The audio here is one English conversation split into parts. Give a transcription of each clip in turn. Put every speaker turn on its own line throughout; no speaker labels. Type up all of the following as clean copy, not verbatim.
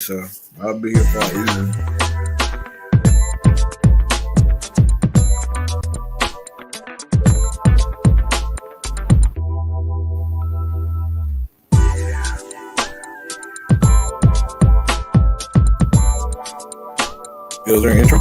so I'll be here for all evening. Is there an intro?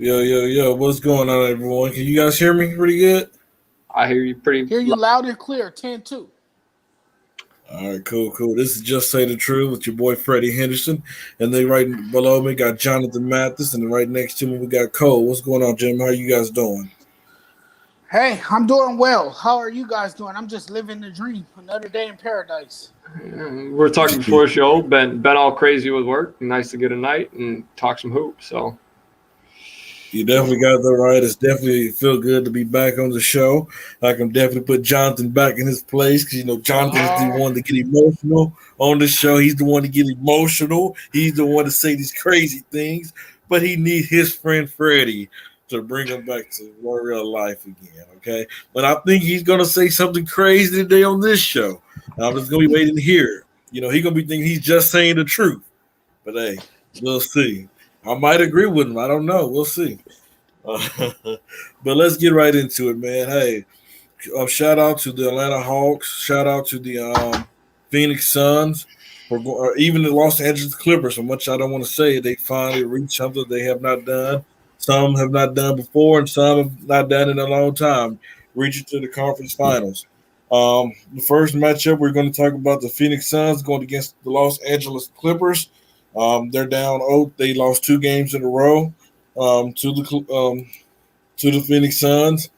Yo, what's going on, everyone? Can you guys hear me pretty good?
I hear you pretty.
Hear you loud and clear, 10-2.
All right, cool. This is Just Say the Truth with your boy Freddie Henderson. And then right below me got Jonathan Mathis, and then right next to me we got Cole. What's going on, Jim? How you guys doing?
Hey, I'm doing well. How are you guys doing? I'm just living the dream. Another day in paradise.
We're talking before the show. Been all crazy with work. Nice to get a night and talk some hoops. So
you definitely got that right. It's definitely feel good to be back on the show. I can definitely put Jonathan back in his place because Jonathan is the one to get emotional on the show. He's the one to get emotional. He's the one to say these crazy things, but he needs his friend Freddie to bring him back to real life again. Okay, but I think he's gonna say something crazy today on this show. I'm just gonna be waiting to hear. He's gonna be thinking he's just saying the truth. But hey, we'll see. I might agree with him. I don't know. We'll see. But let's get right into it, man. Hey, shout out to the Atlanta Hawks. Shout out to the Phoenix Suns, or even the Los Angeles Clippers. So much I don't want to say, they finally reached something they have not done. Some have not done before, and some have not done in a long time, reaching to the conference finals. The first matchup, we're going to talk about the Phoenix Suns going against the Los Angeles Clippers. They're down 0. They lost 2 games in a row to the Phoenix Suns.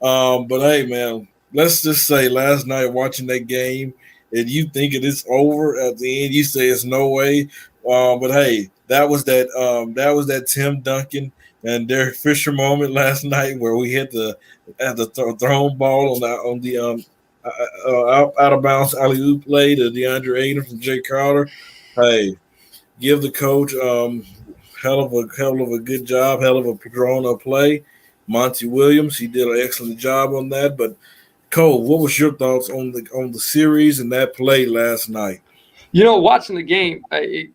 But hey, man, let's just say last night watching that game, and you think it is over at the end, you say it's no way. But hey, that was that Tim Duncan and Derek Fisher moment last night where we hit the thrown ball on the out of bounds alley oop play to DeAndre Ayton from Jay Crowder. Hey, give the coach hell of a good job, hell of a grown-up play. Monty Williams, he did an excellent job on that. But Cole, what was your thoughts on the series and that play last night?
Watching the game,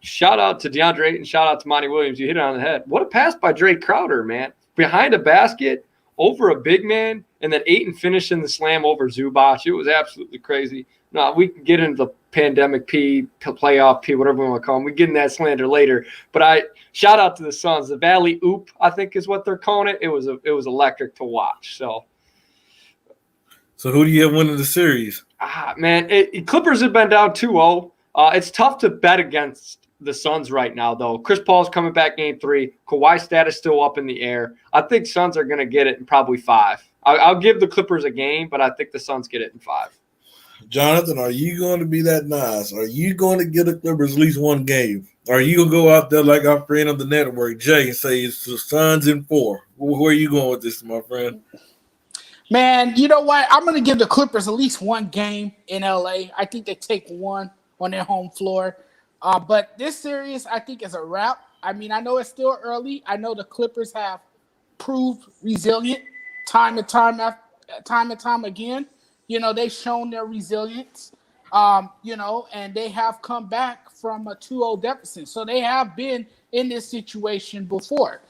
shout out to DeAndre Ayton, shout out to Monty Williams. You hit it on the head. What a pass by Drake Crowder, man. Behind a basket, over a big man, and then Ayton finishing the slam over Zubac. It was absolutely crazy. Now, we can get into the pandemic P, playoff P, whatever we want to call them. We get in that slander later. But I shout out to the Suns. The Valley Oop, I think is what they're calling it. It was electric to watch. So
who do you have winning the series?
Man, Clippers have been down 2-0. It's tough to bet against the Suns right now, though. Chris Paul's coming back game 3. Kawhi's status still up in the air. I think Suns are going to get it in probably 5. I'll give the Clippers a game, but I think the Suns get it in 5.
Jonathan, are you going to be that nice? Are you going to get the Clippers at least one game? Are you going to go out there like our friend on the network, Jay, and say it's the Suns in 4? Where are you going with this, my friend?
Man, you know what? I'm going to give the Clippers at least one game in L.A. I think they take one on their home floor. But this series, I think, is a wrap. I mean, I know it's still early. I know the Clippers have proved resilient time and time again. They've shown their resilience, and they have come back from a 2-0 deficit. So they have been in this situation before.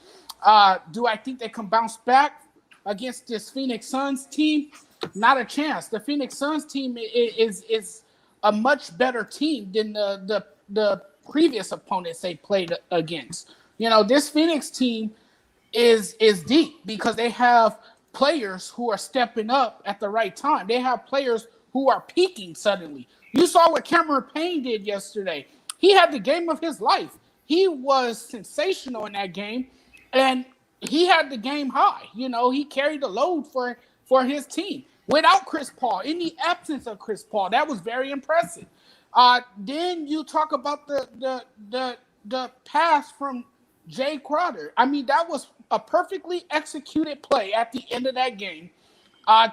Do I think they can bounce back against this Phoenix Suns team? Not a chance. The Phoenix Suns team is a much better team than the previous opponents they played against. This Phoenix team is deep because they have players who are stepping up at the right time. They have players who are peaking suddenly. You saw what Cameron Payne did yesterday. He had the game of his life. He was sensational in that game, and he had the game high. He carried the load for his team without Chris Paul. In the absence of Chris Paul, that was very impressive. Then you talk about the pass from Jay Crowder. I mean, that was a perfectly executed play at the end of that game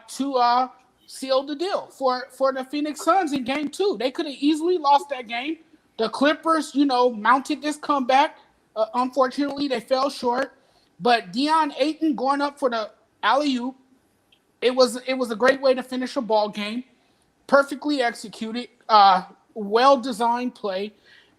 to sealed the deal for the Phoenix Suns in game 2. They could have easily lost that game. The Clippers, mounted this comeback. Unfortunately, they fell short. But Deion Ayton going up for the alley-oop, it was a great way to finish a ball game. Perfectly executed, well-designed play,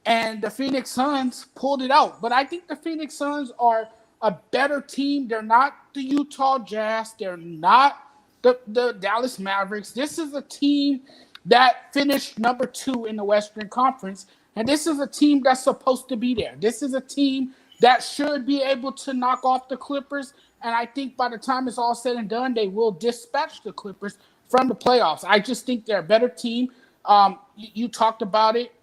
and the Phoenix Suns pulled it out. But I think the Phoenix Suns are a better team. They're not the Utah Jazz. They're not the Dallas Mavericks. This is a team that finished number 2 in the Western Conference, and this is a team that's supposed to be there. This is a team that should be able to knock off the Clippers, and I think by the time it's all said and done, they will dispatch the Clippers from the playoffs. I just think they're a better team. You talked about it.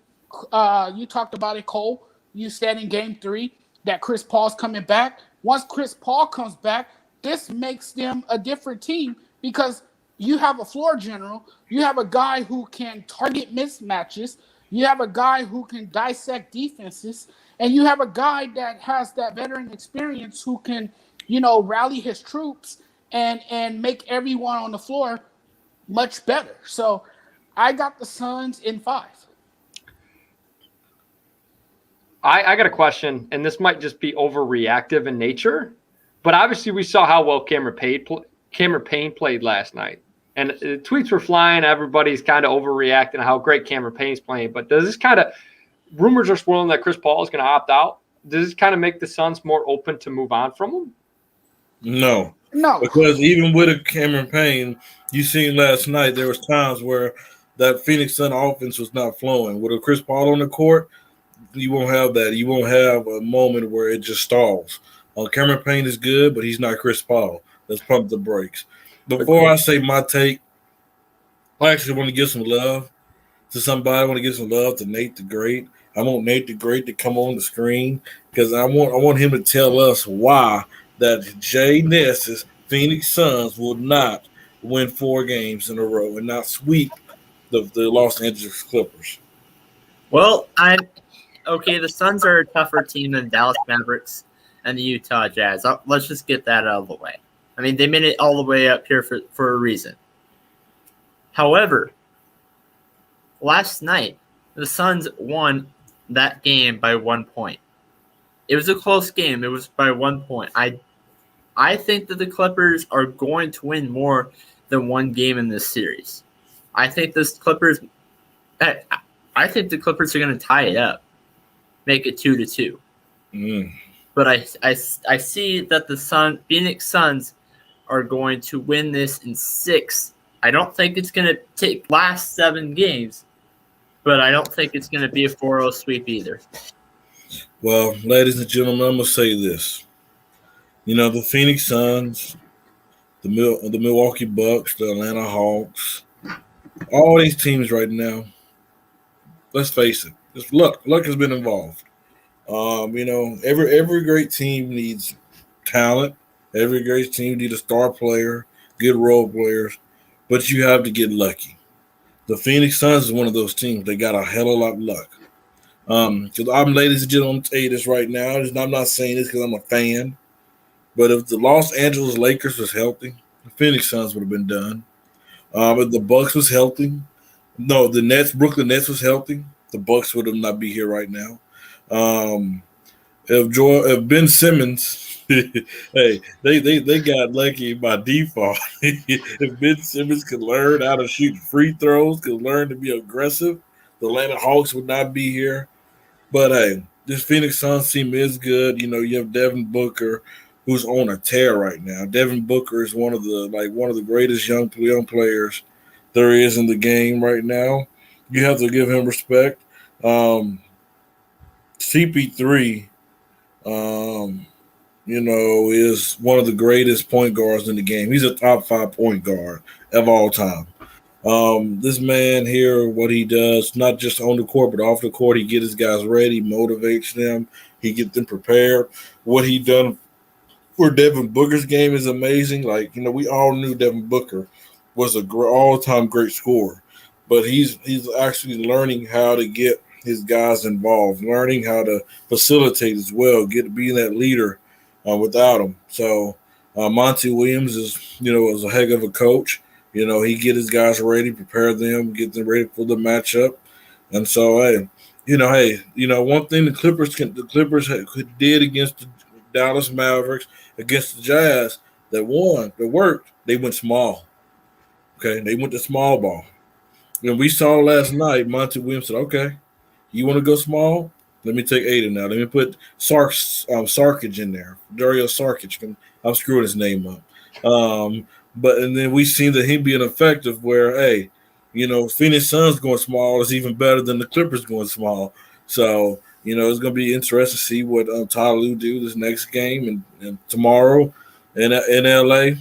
Cole. You said in Game 3 that Chris Paul's coming back. Once Chris Paul comes back, this makes them a different team because you have a floor general. You have a guy who can target mismatches. You have a guy who can dissect defenses. And you have a guy that has that veteran experience who can, rally his troops and make everyone on the floor much better. So I got the Suns in 5.
I got a question, and this might just be overreactive in nature, but obviously we saw how well Cameron Payne played last night. And tweets were flying. Everybody's kind of overreacting how great Cameron Payne's playing. But does this kind of – rumors are swirling that Chris Paul is going to opt out. Does this kind of make the Suns more open to move on from him?
No.
No.
Because even with a Cameron Payne, you seen last night there was times where that Phoenix Sun offense was not flowing. With a Chris Paul on the court, you won't have that. You won't have a moment where it just stalls. Cameron Payne is good, but he's not Chris Paul. Let's pump the brakes. Before I say my take, I actually want to give some love to somebody. I want to give some love to Nate the Great. I want Nate the Great to come on the screen because I want him to tell us why that Jay Ness's Phoenix Suns will not win 4 games in a row and not sweep the Los Angeles Clippers.
Well, the Suns are a tougher team than Dallas Mavericks and the Utah Jazz. Let's just get that out of the way. I mean, they made it all the way up here for a reason. However, last night, the Suns won that game by 1 point. It was a close game. It was by 1 point. I think that the Clippers are going to win more than 1 game in this series. I think the Clippers are going to tie it up, make it 2-2. But I see that the Phoenix Suns are going to win this in 6. I don't think it's going to take last 7 games, but I don't think it's going to be a 4-0 sweep either.
Well, ladies and gentlemen, I'm going to say this. The Phoenix Suns, the Milwaukee Bucks, the Atlanta Hawks, all these teams right now, let's face it, just luck has been involved. Every great team needs talent. Every great team needs a star player, good role players, but you have to get lucky. The Phoenix Suns is one of those teams. They got a hell of a lot of luck. Because ladies and gentlemen, I'm tell you this right now. I'm not saying this because I'm a fan, but if the Los Angeles Lakers was healthy, the Phoenix Suns would have been done. If the Bucks was healthy, Brooklyn Nets was healthy, the Bucks would have not be here right now. If Ben Simmons, hey, they got lucky by default. If Ben Simmons could learn how to shoot free throws, could learn to be aggressive, the Atlanta Hawks would not be here. But hey, this Phoenix Suns team is good. You have Devin Booker, who's on a tear right now. Devin Booker is one of the greatest young players there is in the game right now. You have to give him respect. CP3, is one of the greatest point guards in the game. He's a top 5 point guard of all time. This man here, what he does, not just on the court, but off the court, he gets his guys ready, motivates them, he gets them prepared. What he done for Devin Booker's game is amazing. We all knew Devin Booker was an all-time great scorer, but he's actually learning how to get his guys involved, learning how to facilitate as well, being that leader without him. So Monty Williams is a heck of a coach. He get his guys ready, prepare them, get them ready for the matchup. And so, one thing the Clippers did against the Dallas Mavericks, against the Jazz, that worked. They went small. Okay, they went to small ball. And we saw last night, Monty Williams said, "Okay, you want to go small? Let me take Aiden now. Let me put Sarkic in there. Dario Sarkic. I'm screwing his name up. And then we seen that him being effective where, hey, Phoenix Suns going small is even better than the Clippers going small. So, it's going to be interesting to see what Ty Lue do this next game and tomorrow in LA.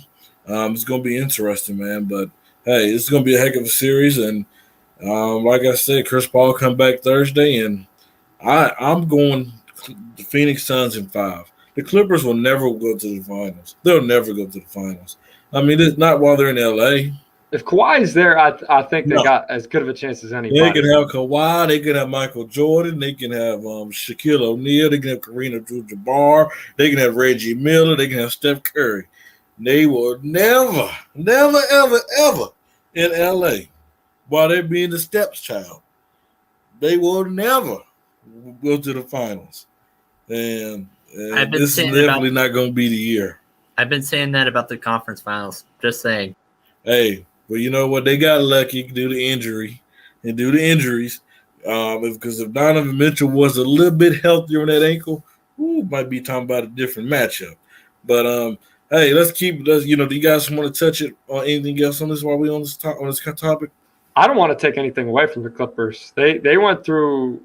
It's going to be interesting, man. But, hey, it's going to be a heck of a series. And like I said, Chris Paul come back Thursday, and I'm going the Phoenix Suns in 5. The Clippers will never go to the finals. They'll never go to the finals. I mean, it's not while they're in LA.
If Kawhi is there, I think they got as good of a chance as anybody.
They can have Kawhi. They can have Michael Jordan. They can have Shaquille O'Neal. They can have Kareem Abdul-Jabbar. They can have Reggie Miller. They can have Steph Curry. They will never, ever, ever in LA while they're being the stepchild. They will never go to the finals. And this is definitely not going to be the year.
I've been saying that about the conference finals. Just saying.
Hey, well, you know what? They got lucky due to injuries. Because if Donovan Mitchell was a little bit healthier on that ankle, might be talking about a different matchup. But hey, do you guys want to touch it on anything else on this while we're on this topic?
I don't want to take anything away from the Clippers. They went through.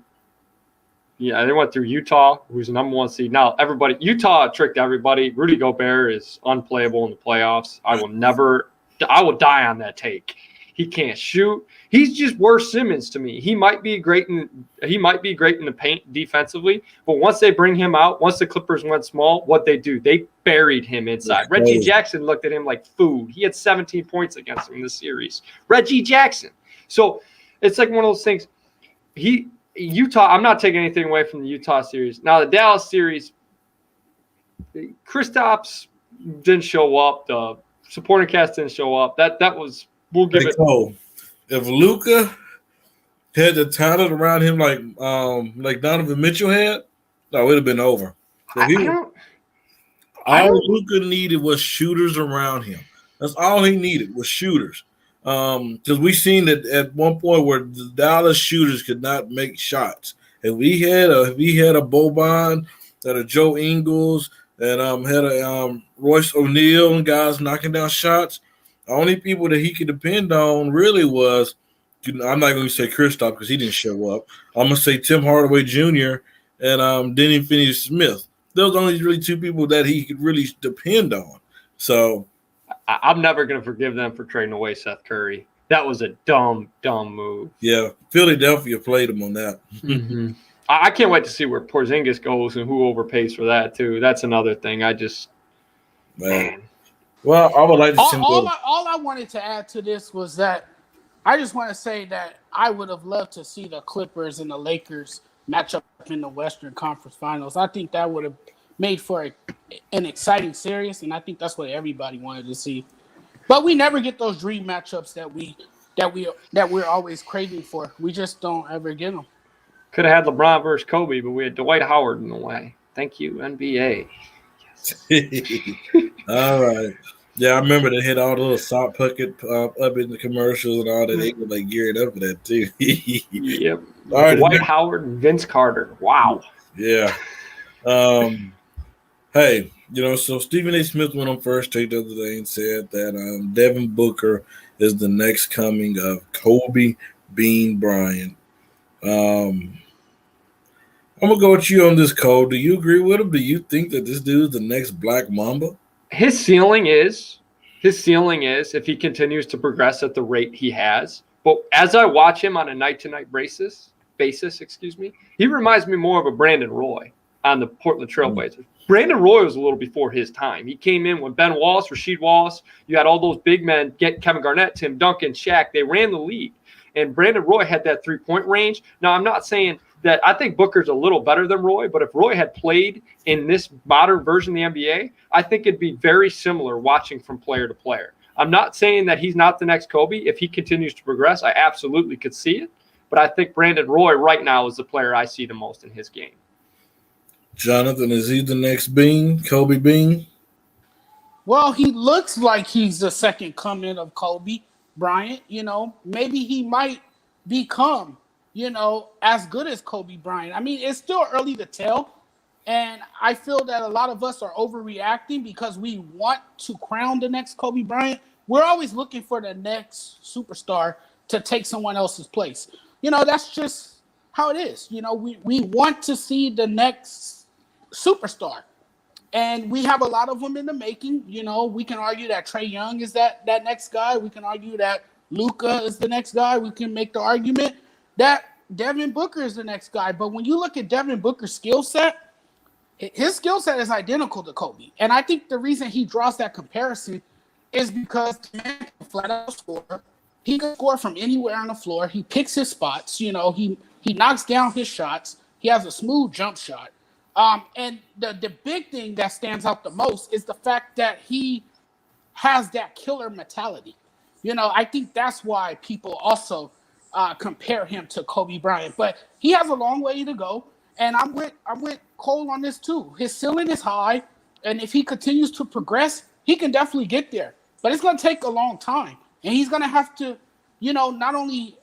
Yeah, they went through Utah, who's the number 1 seed. Now, Utah tricked everybody. Rudy Gobert is unplayable in the playoffs. I will die on that take. He can't shoot. He's just worse Simmons to me. He might be great in the paint defensively, but once they bring him out, once the Clippers went small, what they do? They buried him inside. Reggie Jackson looked at him like food. He had 17 points against him in this series. Reggie Jackson. So it's like one of those things. Utah, I'm not taking anything away from the Utah series. Now, the Dallas series, Kristaps didn't show up. The supporting cast didn't show up. That was – we'll give it –
if Luka had the talent around him like Donovan Mitchell had, no, it would have been over. All Luka needed was shooters around him. That's all he needed was shooters. Because we seen that at one point where the Dallas shooters could not make shots. If we had a Boban, that a Joe Ingles, and had a Royce O'Neal and guys knocking down shots, the only people that he could depend on really was, I'm not going to say Kristaps because he didn't show up. I'm going to say Tim Hardaway Jr. and Denny Finney-Smith. Those are only really 2 people that he could really depend on. So
I'm never going to forgive them for trading away Seth Curry. That was a dumb move. Yeah,
Philadelphia played him on that.
Mm-hmm. I can't wait to see where Porzingis goes and who overpays for that, too. That's another thing. Man.
Well, I would like to see
all I wanted to add to this was that I just want to say that I would have loved to see the Clippers and the Lakers match up in the Western Conference Finals. I think that would have made for an exciting series, and I think that's what everybody wanted to see. But we never get those dream matchups that we're always craving for. We just don't ever get them.
Could have had LeBron versus Kobe, but we had Dwight Howard in the way. Thank you, NBA.
Yes. All right. Yeah, I remember they had all the little sock pucket up in the commercials and all that. They were geared up for that too.
Yep. All right, Dwight Howard and Vince Carter. Wow.
Yeah. Hey, so Stephen A. Smith went on First Take the other day and said that Devin Booker is the next coming of Kobe Bean Bryant. I'm gonna go with you on this, Cole. Do you agree with him? Do you think that this dude is the next Black Mamba?
His ceiling is if he continues to progress at the rate he has. But as I watch him on a night-to-night basis, he reminds me more of a Brandon Roy on the Portland Trailblazers. Brandon Roy was a little before his time. He came in when Ben Wallace, Rasheed Wallace, you had all those big men, Kevin Garnett, Tim Duncan, Shaq. They ran the league. And Brandon Roy had that three-point range. Now, I'm not saying that I think Booker's a little better than Roy, but if Roy had played in this modern version of the NBA, I think it'd be very similar watching from player to player. I'm not saying that he's not the next Kobe. If he continues to progress, I absolutely could see it. But I think Brandon Roy right now is the player I see the most in his game.
Jonathan, is he the next Bean? Kobe Bean?
Well, he looks like he's the second coming of Kobe Bryant. Maybe he might become, as good as Kobe Bryant. I mean, it's still early to tell. And I feel that a lot of us are overreacting because we want to crown the next Kobe Bryant. We're always looking for the next superstar to take someone else's place. That's just how it is. We want to see the next superstar. And we have a lot of them in the making. We can argue that Trae Young is that next guy. We can argue that Luka is the next guy. We can make the argument that Devin Booker is the next guy. But when you look at Devin Booker's skill set, his skill set is identical to Kobe. And I think the reason he draws that comparison is because the man can flat out score. He can score from anywhere on the floor. He picks his spots. He knocks down his shots. He has a smooth jump shot. And the big thing that stands out the most is the fact that he has that killer mentality. I think that's why people also compare him to Kobe Bryant. But he has a long way to go. And I'm with Cole on this too. His ceiling is high, and if he continues to progress, he can definitely get there. But it's going to take a long time, and he's going to have to, not only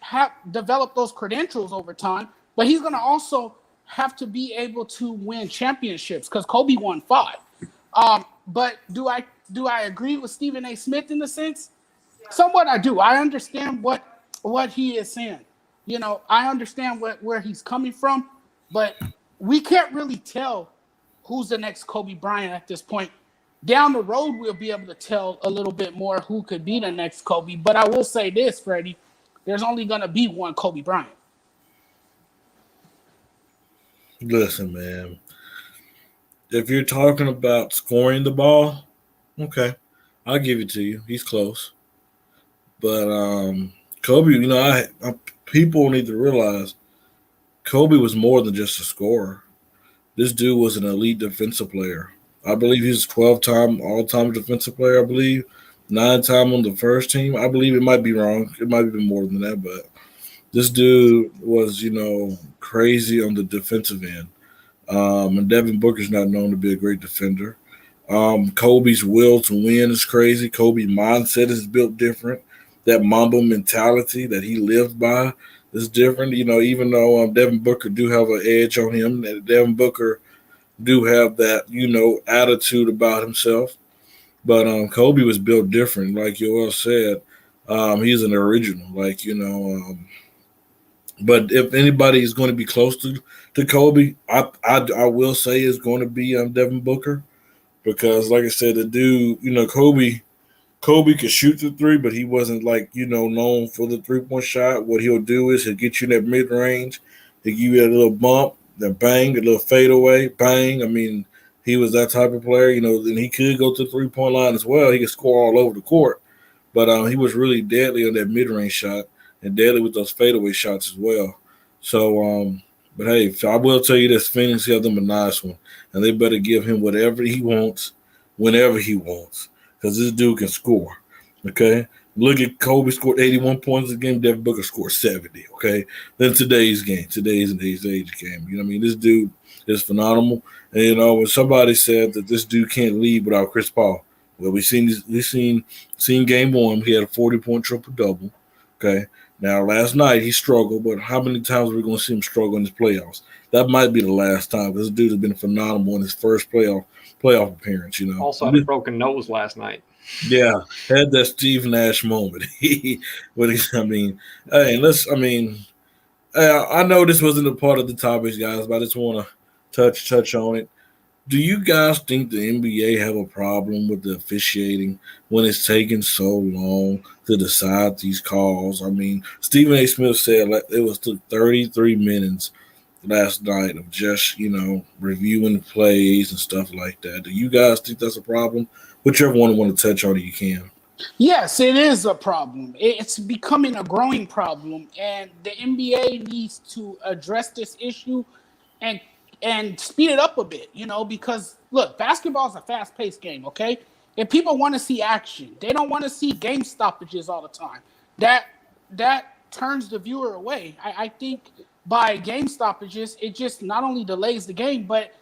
develop those credentials over time, but he's going to also have to be able to win championships because Kobe won 5. But do I agree with Stephen A. Smith in a sense? Somewhat I do. I understand what he is saying. I understand where he's coming from. But we can't really tell who's the next Kobe Bryant at this point. Down the road, we'll be able to tell a little bit more who could be the next Kobe. But I will say this, Freddie, there's only going to be one Kobe Bryant.
Listen, man. If you're talking about scoring the ball, okay, I'll give it to you. He's close. But Kobe, people need to realize Kobe was more than just a scorer. This dude was an elite defensive player. I believe he's 12-time all-time defensive player, I believe. 9-time on the first team. I believe it might be wrong. It might be more than that, but this dude was, crazy on the defensive end. And Devin Booker's not known to be a great defender. Kobe's will to win is crazy. Kobe's mindset is built different. That Mamba mentality that he lived by is different. Even though Devin Booker do have an edge on him, Devin Booker do have that, attitude about himself. But Kobe was built different. Like Yoel said, he's an original. But if anybody is going to be close to Kobe, I will say is going to be Devin Booker. Because, like I said, the dude, Kobe could shoot the three, but he wasn't known for the 3-point shot. What he'll do is he'll get you in that mid range, he'll give you a little bump, then bang, a little fadeaway, bang. I mean, he was that type of player, and he could go to the 3-point line as well. He could score all over the court, but he was really deadly on that mid range shot and deadly with those fadeaway shots as well. So, but hey, I will tell you this: Phoenix have them a nice one, and they better give him whatever he wants, whenever he wants. Because this dude can score, okay? Look at Kobe scored 81 points a game. Devin Booker scored 70, okay? Then today's game, today's age game. This dude is phenomenal. And, when somebody said that this dude can't lead without Chris Paul, well, we seen game 1. He had a 40-point triple-double, okay? Now, last night he struggled, but how many times are we going to see him struggle in his playoffs? That might be the last time. This dude has been phenomenal in his first playoff appearance.
Also had a broken nose last night.
Yeah, had that Steve Nash moment. I know this wasn't a part of the topics, guys, but I just want to touch on it. Do you guys think the NBA have a problem with the officiating when it's taking so long to decide these calls? I mean, Stephen A. Smith said it took 33 minutes last night of just, reviewing plays and stuff like that. Do you guys think that's a problem? Whichever one you want to touch on it, you can.
Yes, it is a problem. It's becoming a growing problem, and the NBA needs to address this issue and speed it up a bit, because, look, basketball is a fast-paced game, okay? And people want to see action. They don't want to see game stoppages all the time. That turns the viewer away. I think by game stoppages, it just not only delays the game, but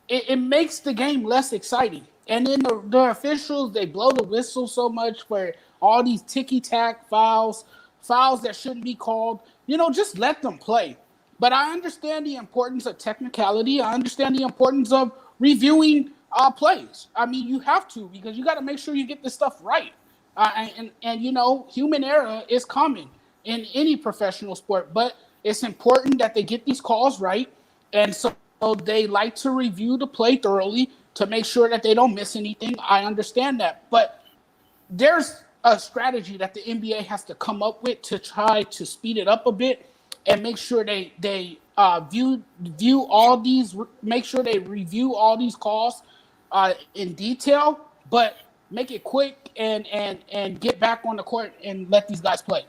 it makes the game less exciting. And then the officials, they blow the whistle so much for all these ticky-tack fouls that shouldn't be called. Just let them play. But I understand the importance of technicality. I understand the importance of reviewing plays. I mean, you have to, because you got to make sure you get this stuff right. And human error is common in any professional sport. But it's important that they get these calls right. And so they like to review the play thoroughly to make sure that they don't miss anything. I understand that. But there's a strategy that the NBA has to come up with to try to speed it up a bit and make sure they view all these, make sure they review all these calls in detail, but make it quick and get back on the court and let these guys play.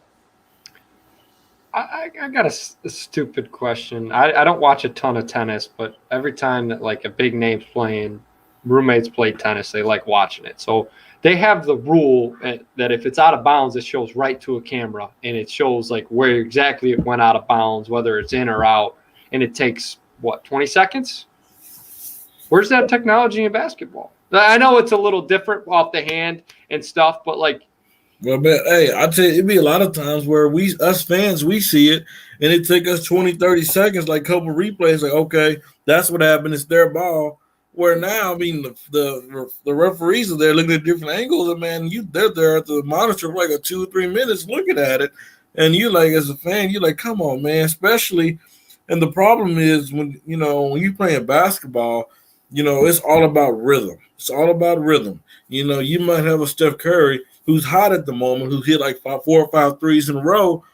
I got a stupid question. I don't watch a ton of tennis, but every time that like a big name's playing, roommates play tennis, they like watching it. So they have the rule that if it's out of bounds, it shows right to a camera, and it shows like where exactly it went out of bounds, whether it's in or out, and it takes, 20 seconds? Where's that technology in basketball? I know it's a little different off the hand and stuff, but like.
Well, man, hey, I tell you, it'd be a lot of times where us fans, we see it, and it take us 20, 30 seconds, like a couple replays, like, okay, that's what happened, it's their ball. Where now, I mean, the referees are there looking at different angles, and man, they're there at the monitor for like a 2 or 3 minutes looking at it, and you like, as a fan, you're like, come on, man. Especially, and the problem is when you're playing basketball, it's all about rhythm. It's all about rhythm. You might have a Steph Curry who's hot at the moment, who hit like 4 or 5 threes in a row.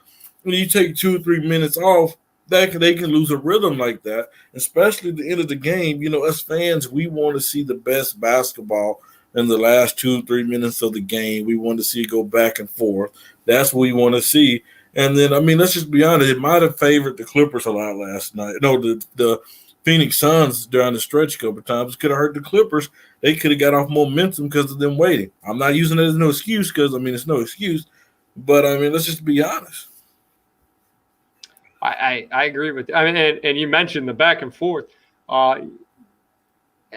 When you take 2 or 3 minutes off, they can lose a rhythm like that, especially at the end of the game. Us fans, we want to see the best basketball in the last 2 or 3 minutes of the game. We want to see it go back and forth. That's what we want to see. And then, I mean, let's just be honest, it might have favored the Clippers a lot last night. No, the Phoenix Suns during the stretch a couple of times could have hurt the Clippers. They could have got off momentum because of them waiting. I'm not using it as no excuse because, I mean, it's no excuse. But, I mean, let's just be honest.
I agree with you. I mean, and you mentioned the back and forth.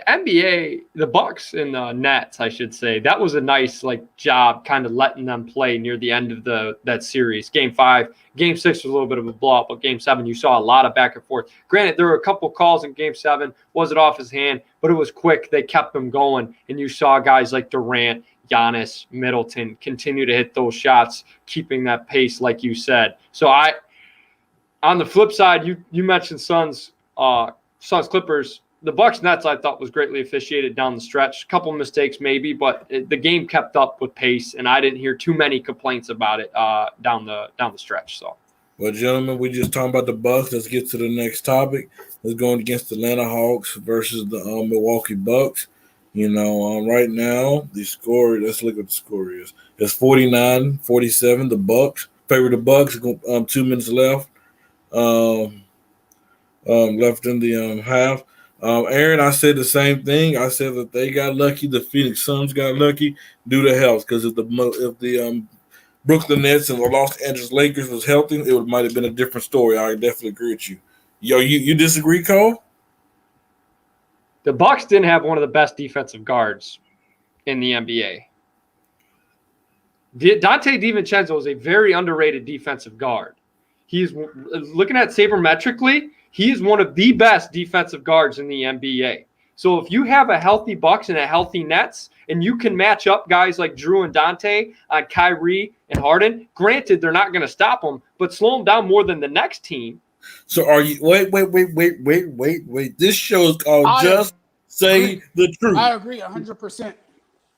NBA, the Bucks and the Nets, I should say, that was a nice job kind of letting them play near the end of that series. Game 5, Game 6 was a little bit of a blowout, but Game 7 you saw a lot of back and forth. Granted, there were a couple calls in Game 7, was it off his hand, but it was quick. They kept them going, and you saw guys like Durant, Giannis, Middleton continue to hit those shots, keeping that pace, like you said. So on the flip side, you mentioned Suns Clippers. The Bucks Nets I thought was greatly officiated down the stretch. A couple of mistakes maybe, but the game kept up with pace, and I didn't hear too many complaints about it down the stretch. So,
well, gentlemen, we just talking about the Bucks. Let's get to the next topic. Let's go against the Atlanta Hawks versus the Milwaukee Bucks. Right now the score. Let's look what the score is. It's 49-47. The Bucks favor the Bucks. 2 minutes left. Left in the half. Aaron, I said the same thing. I said that they got lucky. The Phoenix Suns got lucky due to health, because if the Brooklyn Nets and the Los Angeles Lakers was healthy, it might have been a different story. I definitely agree with you. Yo, you disagree, Cole?
The Bucks didn't have one of the best defensive guards in the NBA. Dante DiVincenzo is a very underrated defensive guard. He's looking at sabermetrically. He is one of the best defensive guards in the NBA. So if you have a healthy Bucks and a healthy Nets, and you can match up guys like Drew and Dante on Kyrie and Harden, granted they're not going to stop them, but slow them down more than the next team.
So are you? Wait. This show is called Just Say the Truth.
I agree 100%.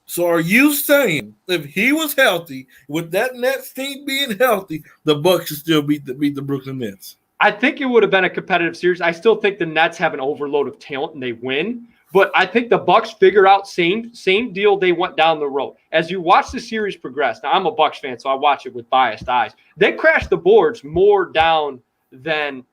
So are you saying if he was healthy, with that Nets team being healthy, the Bucks should still beat the Brooklyn Nets?
I think it would have been a competitive series. I still think the Nets have an overload of talent and they win. But I think the Bucks figure out same deal they went down the road. As you watch the series progress, now I'm a Bucks fan, so I watch it with biased eyes. They crashed the boards more down the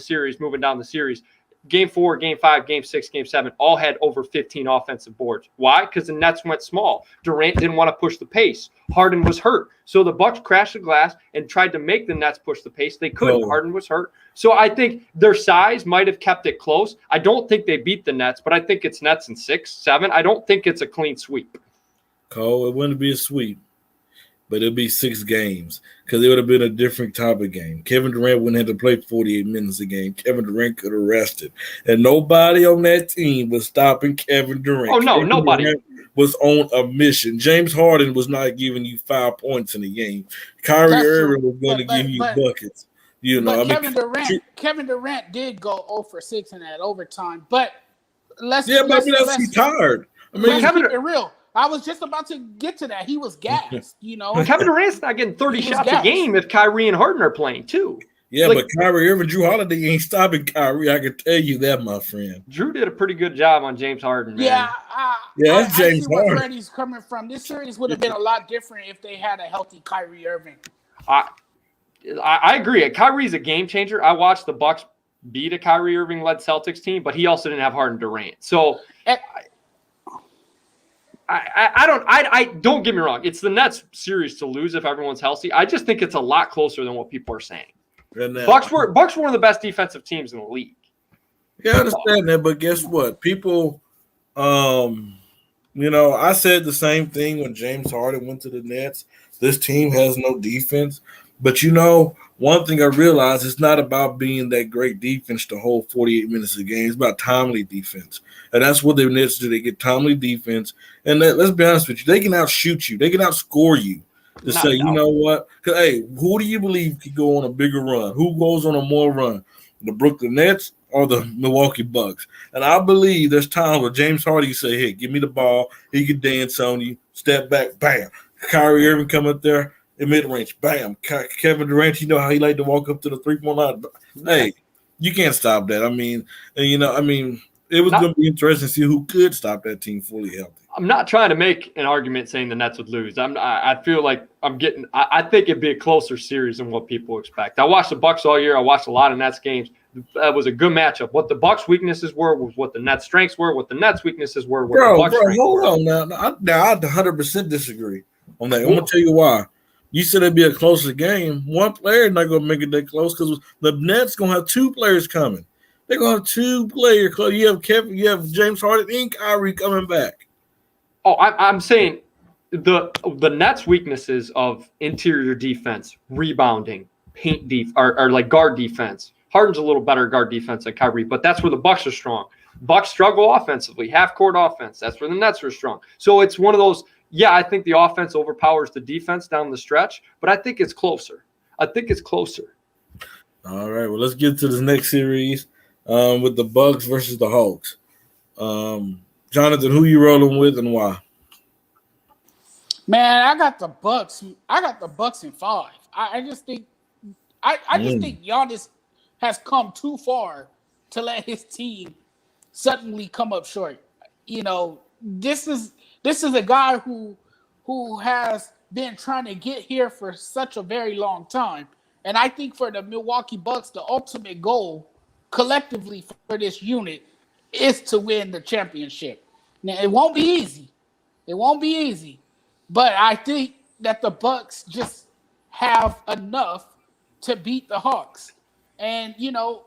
series, moving down the series. Game 4, Game 5, Game 6, Game 7 all had over 15 offensive boards. Why? Because the Nets went small. Durant didn't want to push the pace. Harden was hurt. So the Bucks crashed the glass and tried to make the Nets push the pace. They couldn't. Harden was hurt. So I think their size might have kept it close. I don't think they beat the Nets, but I think it's Nets in 6, 7. I don't think it's a clean sweep.
Cole, it wouldn't be a sweep, but it'd be 6 games because it would have been a different type of game. Kevin Durant wouldn't have to play 48 minutes a game. Kevin Durant could have rested. And nobody on that team was stopping Kevin Durant.
Oh, no,
Kevin
nobody.
Durant was on a mission. James Harden was not giving you 5 points in the game. Kyrie Irving was going to give you buckets. You know,
Kevin Durant did go 0 for 6 in that overtime. But let's
he's tired. I mean,
keep it real. I was just about to get to that. He was gassed, you know.
Kevin Durant's not getting 30 shots a game if Kyrie and Harden are playing too.
Yeah, but Kyrie Irving, Drew Holiday ain't stopping Kyrie. I can tell you that, my friend.
Drew did a pretty good job on James Harden, man.
Yeah,
that's James
Harden.
Harden.
Where Freddie's coming from. This series would have been a lot different if they had a healthy Kyrie Irving.
I agree. Kyrie's a game changer. I watched the Bucks beat a Kyrie Irving-led Celtics team, but he also didn't have Harden Durant. So I don't get me wrong. It's the Nets series to lose if everyone's healthy. I just think it's a lot closer than what people are saying. Bucks were one of the best defensive teams in the league.
Yeah, I understand that, but guess what? People, you know, I said the same thing when James Harden went to the Nets. This team has no defense. But, you know, one thing I realized, it's not about being that great defense to hold 48 minutes a game. It's about timely defense. And that's what the Nets do. They get timely defense. And let's be honest with you, they can outshoot you. They can outscore you to say, you know what? Because, hey, who do you believe could go on a bigger run? Who goes on a more run? The Brooklyn Nets or the Milwaukee Bucks? And I believe there's times where James Harden say, hey, give me the ball. He can dance on you. Step back, bam. Kyrie Irving come up there. In mid-range, bam. Kevin Durant, you know how he like to walk up to the 3-point line. Hey, you can't stop that. I mean, it was going to be interesting to see who could stop that team fully healthy.
I'm not trying to make an argument saying the Nets would lose. I feel like I think it'd be a closer series than what people expect. I watched the Bucks all year. I watched a lot of Nets games. That was a good matchup. What the Bucks' weaknesses were was what the Nets' strengths were. What the Nets' weaknesses were.
Hold on now. I 100% disagree on that. I'm going to tell you why. You said it'd be a closer game. One player not going to make it that close because the Nets going to have 2 players coming. They're going to have 2 players. You have James Harden and Kyrie coming back.
Oh, I'm saying the Nets' weaknesses of interior defense, rebounding, paint are like guard defense. Harden's a little better guard defense than Kyrie, but that's where the Bucks are strong. Bucks struggle offensively, half-court offense. That's where the Nets are strong. So it's one of those. Yeah, I think the offense overpowers the defense down the stretch, but I think it's closer. All
right, well, let's get to this next series with the Bucks versus the Hawks. Jonathan, who you rolling with and why?
Man, I got the Bucks. I got the Bucks in 5. I just think think Giannis has come too far to let his team suddenly come up short. You know, this is a guy who has been trying to get here for such a very long time. And I think for the Milwaukee Bucks, the ultimate goal collectively for this unit is to win the championship. Now, it won't be easy. But I think that the Bucks just have enough to beat the Hawks. And, you know,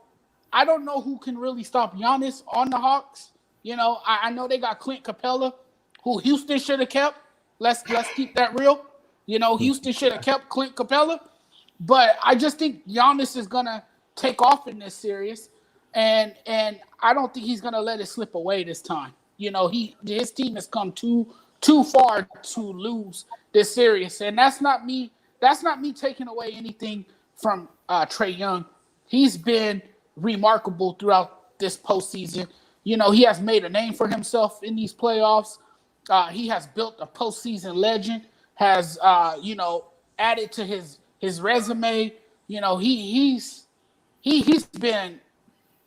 I don't know who can really stop Giannis on the Hawks. You know, I know they got Clint Capella, who Houston should have kept. Let's keep that real. You know, Houston should have kept Clint Capella. But I just think Giannis is going to take off in this series. And I don't think he's going to let it slip away this time. You know, his team has come too far to lose this series. And that's not me taking away anything from Trae Young. He's been remarkable throughout this postseason. You know, he has made a name for himself in these playoffs. He has built a postseason legend, has, added to his resume. You know, he's been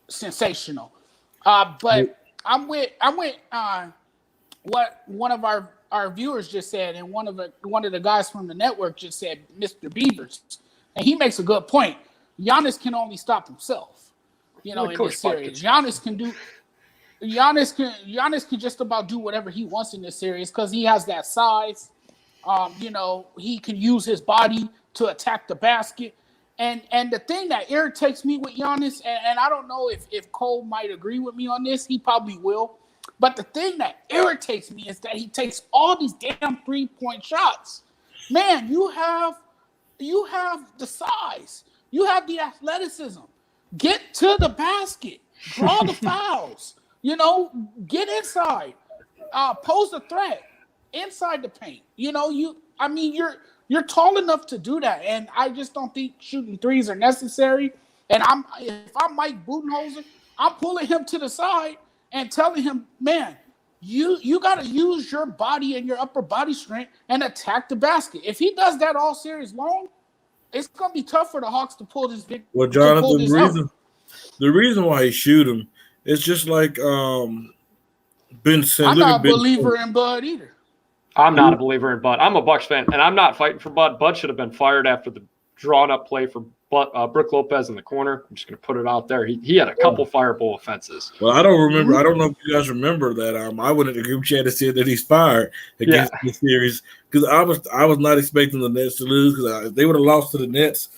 sensational. But I'm with what one of our viewers just said, and one of the guys from the network just said, Mr. Beavers. And he makes a good point. Giannis can only stop himself. in this series. Giannis can just about do whatever he wants in this series because he has that size. He can use his body to attack the basket. And the thing that irritates me with Giannis, and I don't know if Cole might agree with me on this, he probably will. But the thing that irritates me is that he takes all these damn 3-point shots. Man, you have the size. You have the athleticism. Get to the basket. Draw the fouls. Get inside. Pose a threat inside the paint. You're tall enough to do that, and I just don't think shooting threes are necessary. And if I'm Mike Budenholzer, I'm pulling him to the side and telling him, man, you got to use your body and your upper body strength and attack the basket. If he does that all series long, it's going to be tough for the Hawks to pull this big.
Well, Jonathan, the reason why he shoot him is just like Ben Simmons.
I'm not a believer in Bud either.
I'm not a believer in Bud. I'm a Bucks fan, and I'm not fighting for Bud. Bud should have been fired after the drawn-up play for Brook Lopez in the corner. I'm just going to put it out there. He had a couple fireable offenses.
Well, I don't remember. I don't know if you guys remember that. I went in the group chat and said that he's fired against the series because I was not expecting the Nets to lose because if they would have lost to the Nets,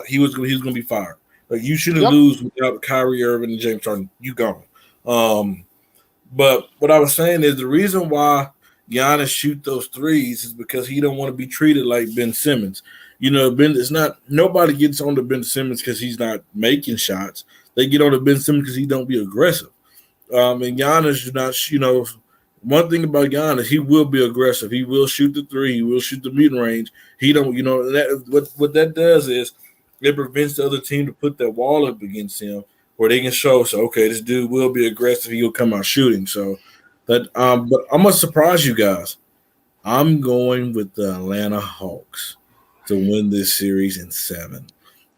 he was going to be fired. Like you shouldn't lose without Kyrie Irving and James Harden. You gone. But what I was saying is the reason why Giannis shoot those threes is because he don't want to be treated like Ben Simmons. It's not nobody gets on to Ben Simmons because he's not making shots. They get on to Ben Simmons because he don't be aggressive. And Giannis is not. One thing about Giannis, he will be aggressive. He will shoot the three. He will shoot the mid-range. He don't. What that does is it prevents the other team to put that wall up against him where they can show. So okay, this dude will be aggressive. He'll come out shooting. So. But I'm gonna surprise you guys. I'm going with the Atlanta Hawks to win this series in 7.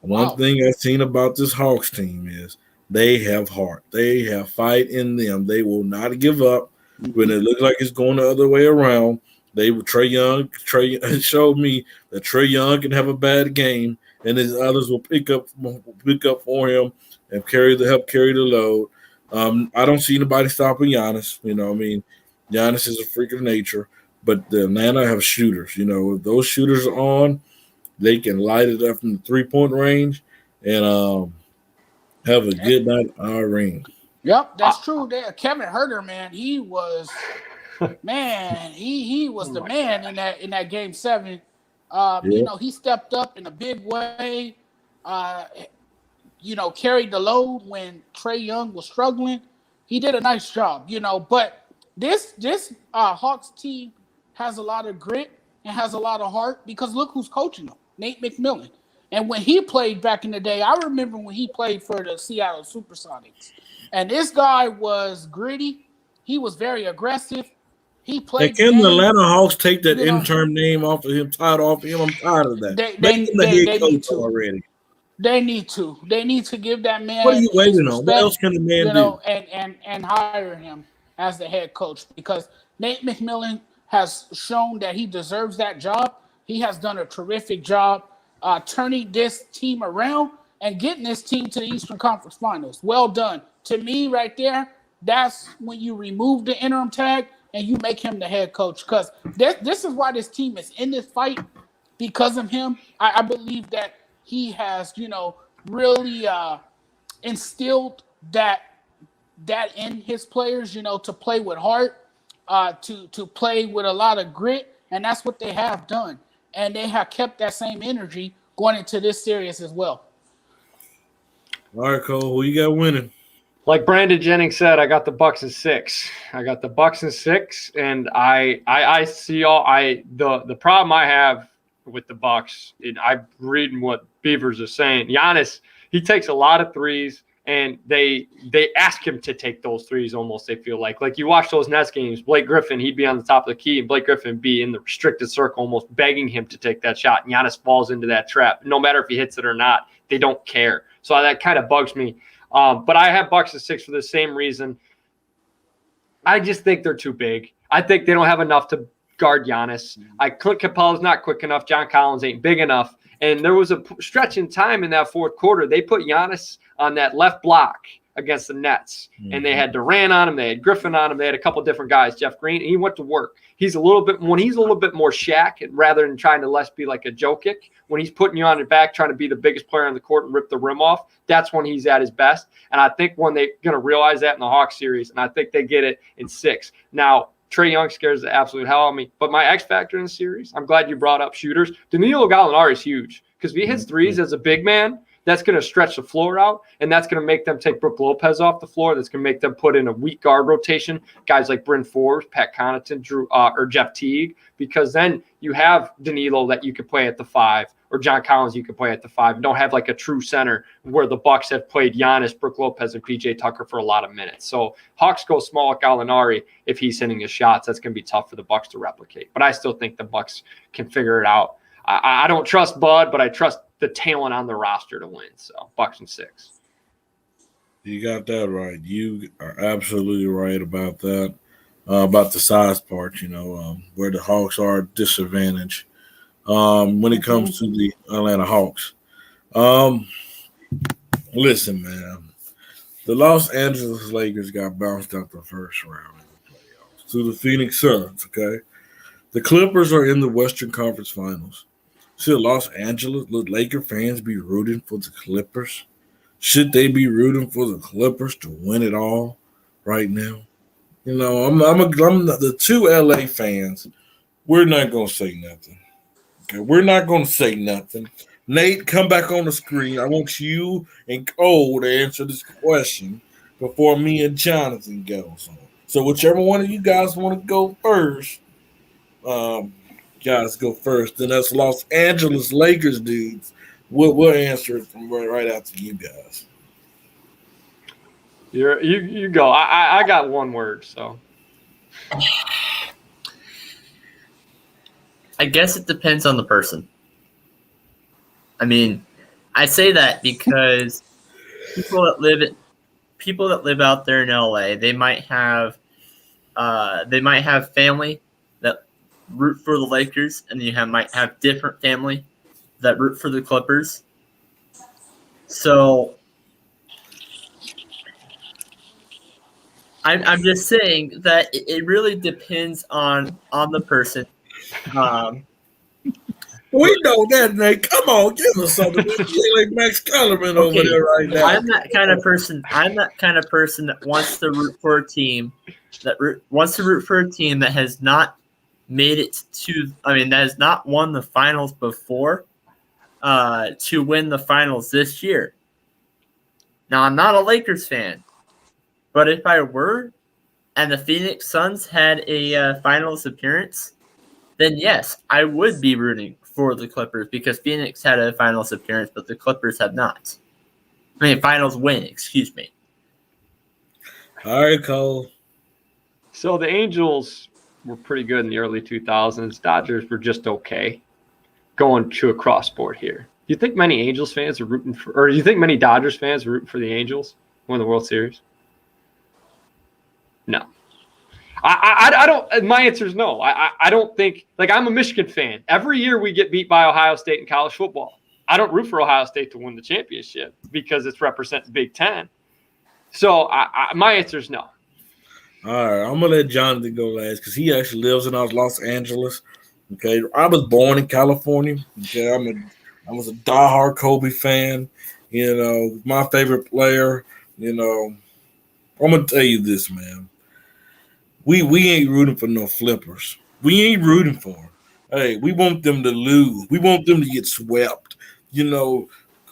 One thing I've seen about this Hawks team is they have heart. They have fight in them. They will not give up when it looks like it's going the other way around. Trae Young showed me that Trae Young can have a bad game, and his others will pick up for him and help carry the load. I don't see anybody stopping Giannis. Giannis is a freak of nature, but the Atlanta have shooters. If those shooters are on, they can light it up from the 3-point range and have a good night at our ring.
Yep, that's true. Kevin Huerter, man, he was he was the man in that game 7. He stepped up in a big way. Carried the load when Trae Young was struggling. He did a nice job, But this Hawks team has a lot of grit and has a lot of heart because look who's coaching them, Nate McMillan. And when he played back in the day, I remember when he played for the Seattle Supersonics. And this guy was gritty. He was very aggressive. He played.
And can the Atlanta Hawks take that interim name off of him, title off of him? I'm tired of that.
They need to already. They need to. They need to give that man.
What are you waiting on? What else can the man do?
And hire him as the head coach because Nate McMillan has shown that he deserves that job. He has done a terrific job turning this team around and getting this team to the Eastern Conference Finals. Well done. To me, right there, that's when you remove the interim tag and you make him the head coach because this is why this team is in this fight because of him. I believe that he has, really instilled that in his players, to play with heart, to play with a lot of grit, and that's what they have done. And they have kept that same energy going into this series as well.
All right, Cole, who you got winning?
Like Brandon Jennings said, I got the Bucks in 6. And I see the problem I have with the Bucks, and I'm reading what Beavers are saying. Giannis, he takes a lot of threes, and they ask him to take those threes almost, they feel like. Like you watch those Nets games, Blake Griffin, he'd be on the top of the key, and Blake Griffin be in the restricted circle almost begging him to take that shot. And Giannis falls into that trap. No matter if he hits it or not, they don't care. So that kind of bugs me. But I have Bucks at 6 for the same reason. I just think they're too big. I think they don't have enough to guard Giannis. Clint Capella's not quick enough. John Collins ain't big enough. And there was a stretch in time in that fourth quarter. They put Giannis on that left block against the Nets. And they had Durant on him. They had Griffin on him. They had a couple different guys, Jeff Green. And he went to work. He's a little bit more Shaq rather than trying to less be like a Jokic. When he's putting you on your back, trying to be the biggest player on the court and rip the rim off, that's when he's at his best. And I think when they're going to realize that in the Hawks series, and I think they get it in 6. Now, Trae Young scares the absolute hell out of me. But my X factor in the series, I'm glad you brought up shooters. Danilo Gallinari is huge because if he hits threes as a big man, that's going to stretch the floor out, and that's going to make them take Brook Lopez off the floor. That's going to make them put in a weak guard rotation, guys like Bryn Forbes, Pat Connaughton, or Jeff Teague, because then you have Danilo that you could play at the 5, or John Collins you could play at the 5. You don't have like a true center where the Bucks have played Giannis, Brook Lopez, and PJ Tucker for a lot of minutes. So Hawks go small at Gallinari if he's hitting his shots. That's going to be tough for the Bucks to replicate. But I still think the Bucks can figure it out. I don't trust Bud, but I trust the talent on the roster to win. So Bucks in 6.
You got that right. You are absolutely right about that. About the size part, where the Hawks are at disadvantage when it comes to the Atlanta Hawks. Listen, man, the Los Angeles Lakers got bounced out the first round of the playoffs to the Phoenix Suns, okay? The Clippers are in the Western Conference Finals. Should Los Angeles Laker fans be rooting for the Clippers? Should they be rooting for the Clippers to win it all right now? I'm the 2 LA fans. We're not going to say nothing. Okay, we're not going to say nothing. Nate, come back on the screen. I want you and Cole to answer this question before me and Jonathan goes on. So whichever one of you guys want to go first, guys go first. Then that's Los Angeles Lakers dudes. We'll answer it from right after you guys.
You go. I got one word, so.
I guess it depends on the person. I mean, I say that because people that live out there in LA, they might have family that root for the Lakers, and you might have different family that root for the Clippers. So I'm just saying that it really depends on the person.
We know that, Nate. Come on, give us something. We feel like Max Kellerman over there right now.
I'm that kind of person that wants to root for a team that has not made it to. That has not won the finals before. To win the finals this year. Now, I'm not a Lakers fan, but if I were, and the Phoenix Suns had a finals appearance, then yes, I would be rooting for the Clippers because Phoenix had a finals appearance, but the Clippers have not. Finals win, excuse me.
All right, Cole.
So the Angels were pretty good in the early 2000s. Dodgers were just okay. Going to a cross board here. Do you think many Angels fans are rooting for, or do you think many Dodgers fans are rooting for the Angels win the World Series? No. I don't. My answer is no. I don't think. I'm a Michigan fan. Every year we get beat by Ohio State in college football. I don't root for Ohio State to win the championship because it's representing Big Ten. So my answer is no.
All right, I'm gonna let Jonathan go last because he actually lives in Los Angeles. Okay, I was born in California. Okay, I was a diehard Kobe fan. My favorite player. I'm gonna tell you this, man. We ain't rooting for no flippers. We ain't rooting for them. Hey, we want them to lose. We want them to get swept.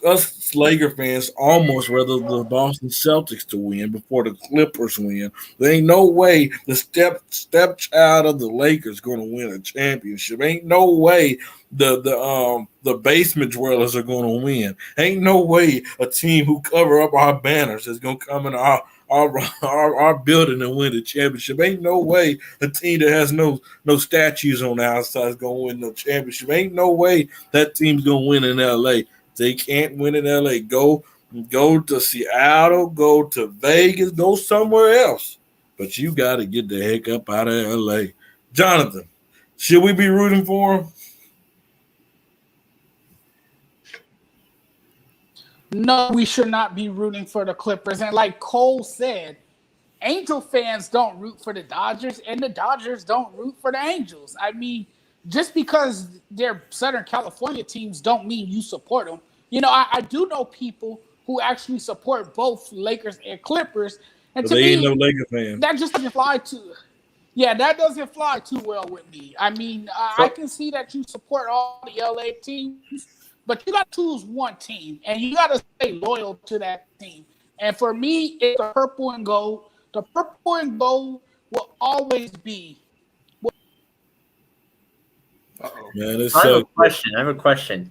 Us Laker fans almost rather the Boston Celtics to win before the Clippers win. There ain't no way the stepchild of the Lakers going to win a championship. Ain't no way the basement dwellers are going to win. Ain't no way a team who cover up our banners is going to come in our building and win the championship. Ain't no way a team that has no statues on the outside is going to win no championship. Ain't no way that team's going to win in L.A. They can't win in L.A. Go to Seattle, go to Vegas, go somewhere else. But you got to get the heck up out of L.A. Jonathan, Should we be rooting for them?
No, we should not be rooting for the Clippers. And like Cole said, Angel fans don't root for the Dodgers, and the Dodgers don't root for the Angels. I mean, just because they're Southern California teams don't mean you support them. You know, I do know people who actually support both Lakers and Clippers. And to
They
me,
ain't no Laker fans.
that just doesn't fly too. Yeah, that doesn't fly too well with me. I mean, I can see that you support all the LA teams, but you got to choose one team, and you got to stay loyal to that team. And for me, it's the purple and gold. The purple and gold will always be.
Man, it's
I
so
have a question.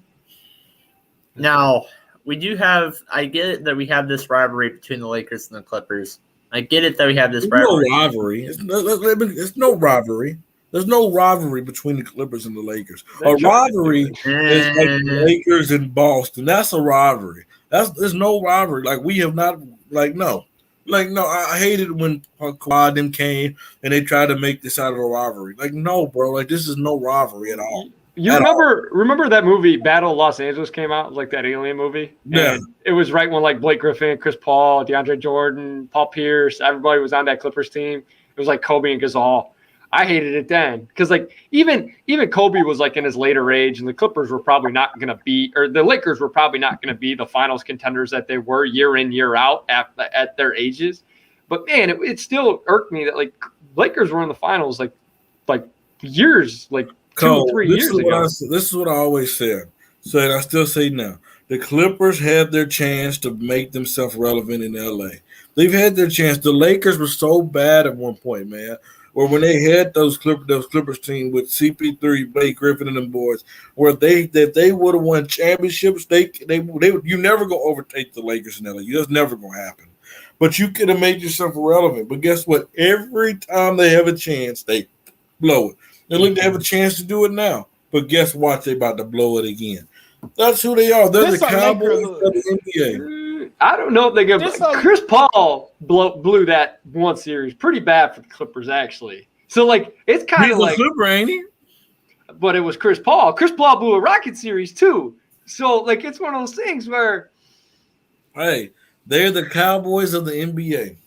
Now, we do have. I get it that we have this rivalry between the Lakers and the Clippers. I get it that we have this
There's no
rivalry.
rivalry. It's no rivalry. There's no rivalry between the Clippers and the Lakers. A rivalry is like the Lakers and Boston. That's a rivalry. There's no rivalry. Like we have not. No. I hated when Kawhi them came and they tried to make this out of a rivalry. Like no, bro. Like this is no rivalry at all.
You remember that movie Battle of Los Angeles came out, like that alien movie?
Yeah.
And it was right when like Blake Griffin, Chris Paul, DeAndre Jordan, Paul Pierce, everybody was on that Clippers team. It was like Kobe and Gasol. I hated it then because like even Kobe was like in his later age, and the Clippers were probably not going to be, or the Lakers were probably not going to be the finals contenders that they were year in year out at their ages. But man, it still irked me that like Lakers were in the finals like years like.
Cole,
2 or 3 years ago.
This is what I always said. So and I still say now. The Clippers had their chance to make themselves relevant in LA. They've had their chance. The Lakers were so bad at one point, man. Or when they had those Clippers team with CP3, Blake Griffin, and them boys, where they would have won championships, you never gonna overtake the Lakers in LA. That's never gonna happen. But you could have made yourself relevant. But guess what? Every time they have a chance, they blow it. They look to have a chance to do it now. But guess what? They about to blow it again. That's who they are. They're the Cowboys of the NBA.
I don't know if they give Chris Paul blew that one series pretty bad for the Clippers, actually. So, like, it's kind of like –
He's a Clipper, ain't he?
But it was Chris Paul. Chris Paul blew a Rocket series, too. So, like, it's one of those things where –
Hey, they're the Cowboys of the NBA.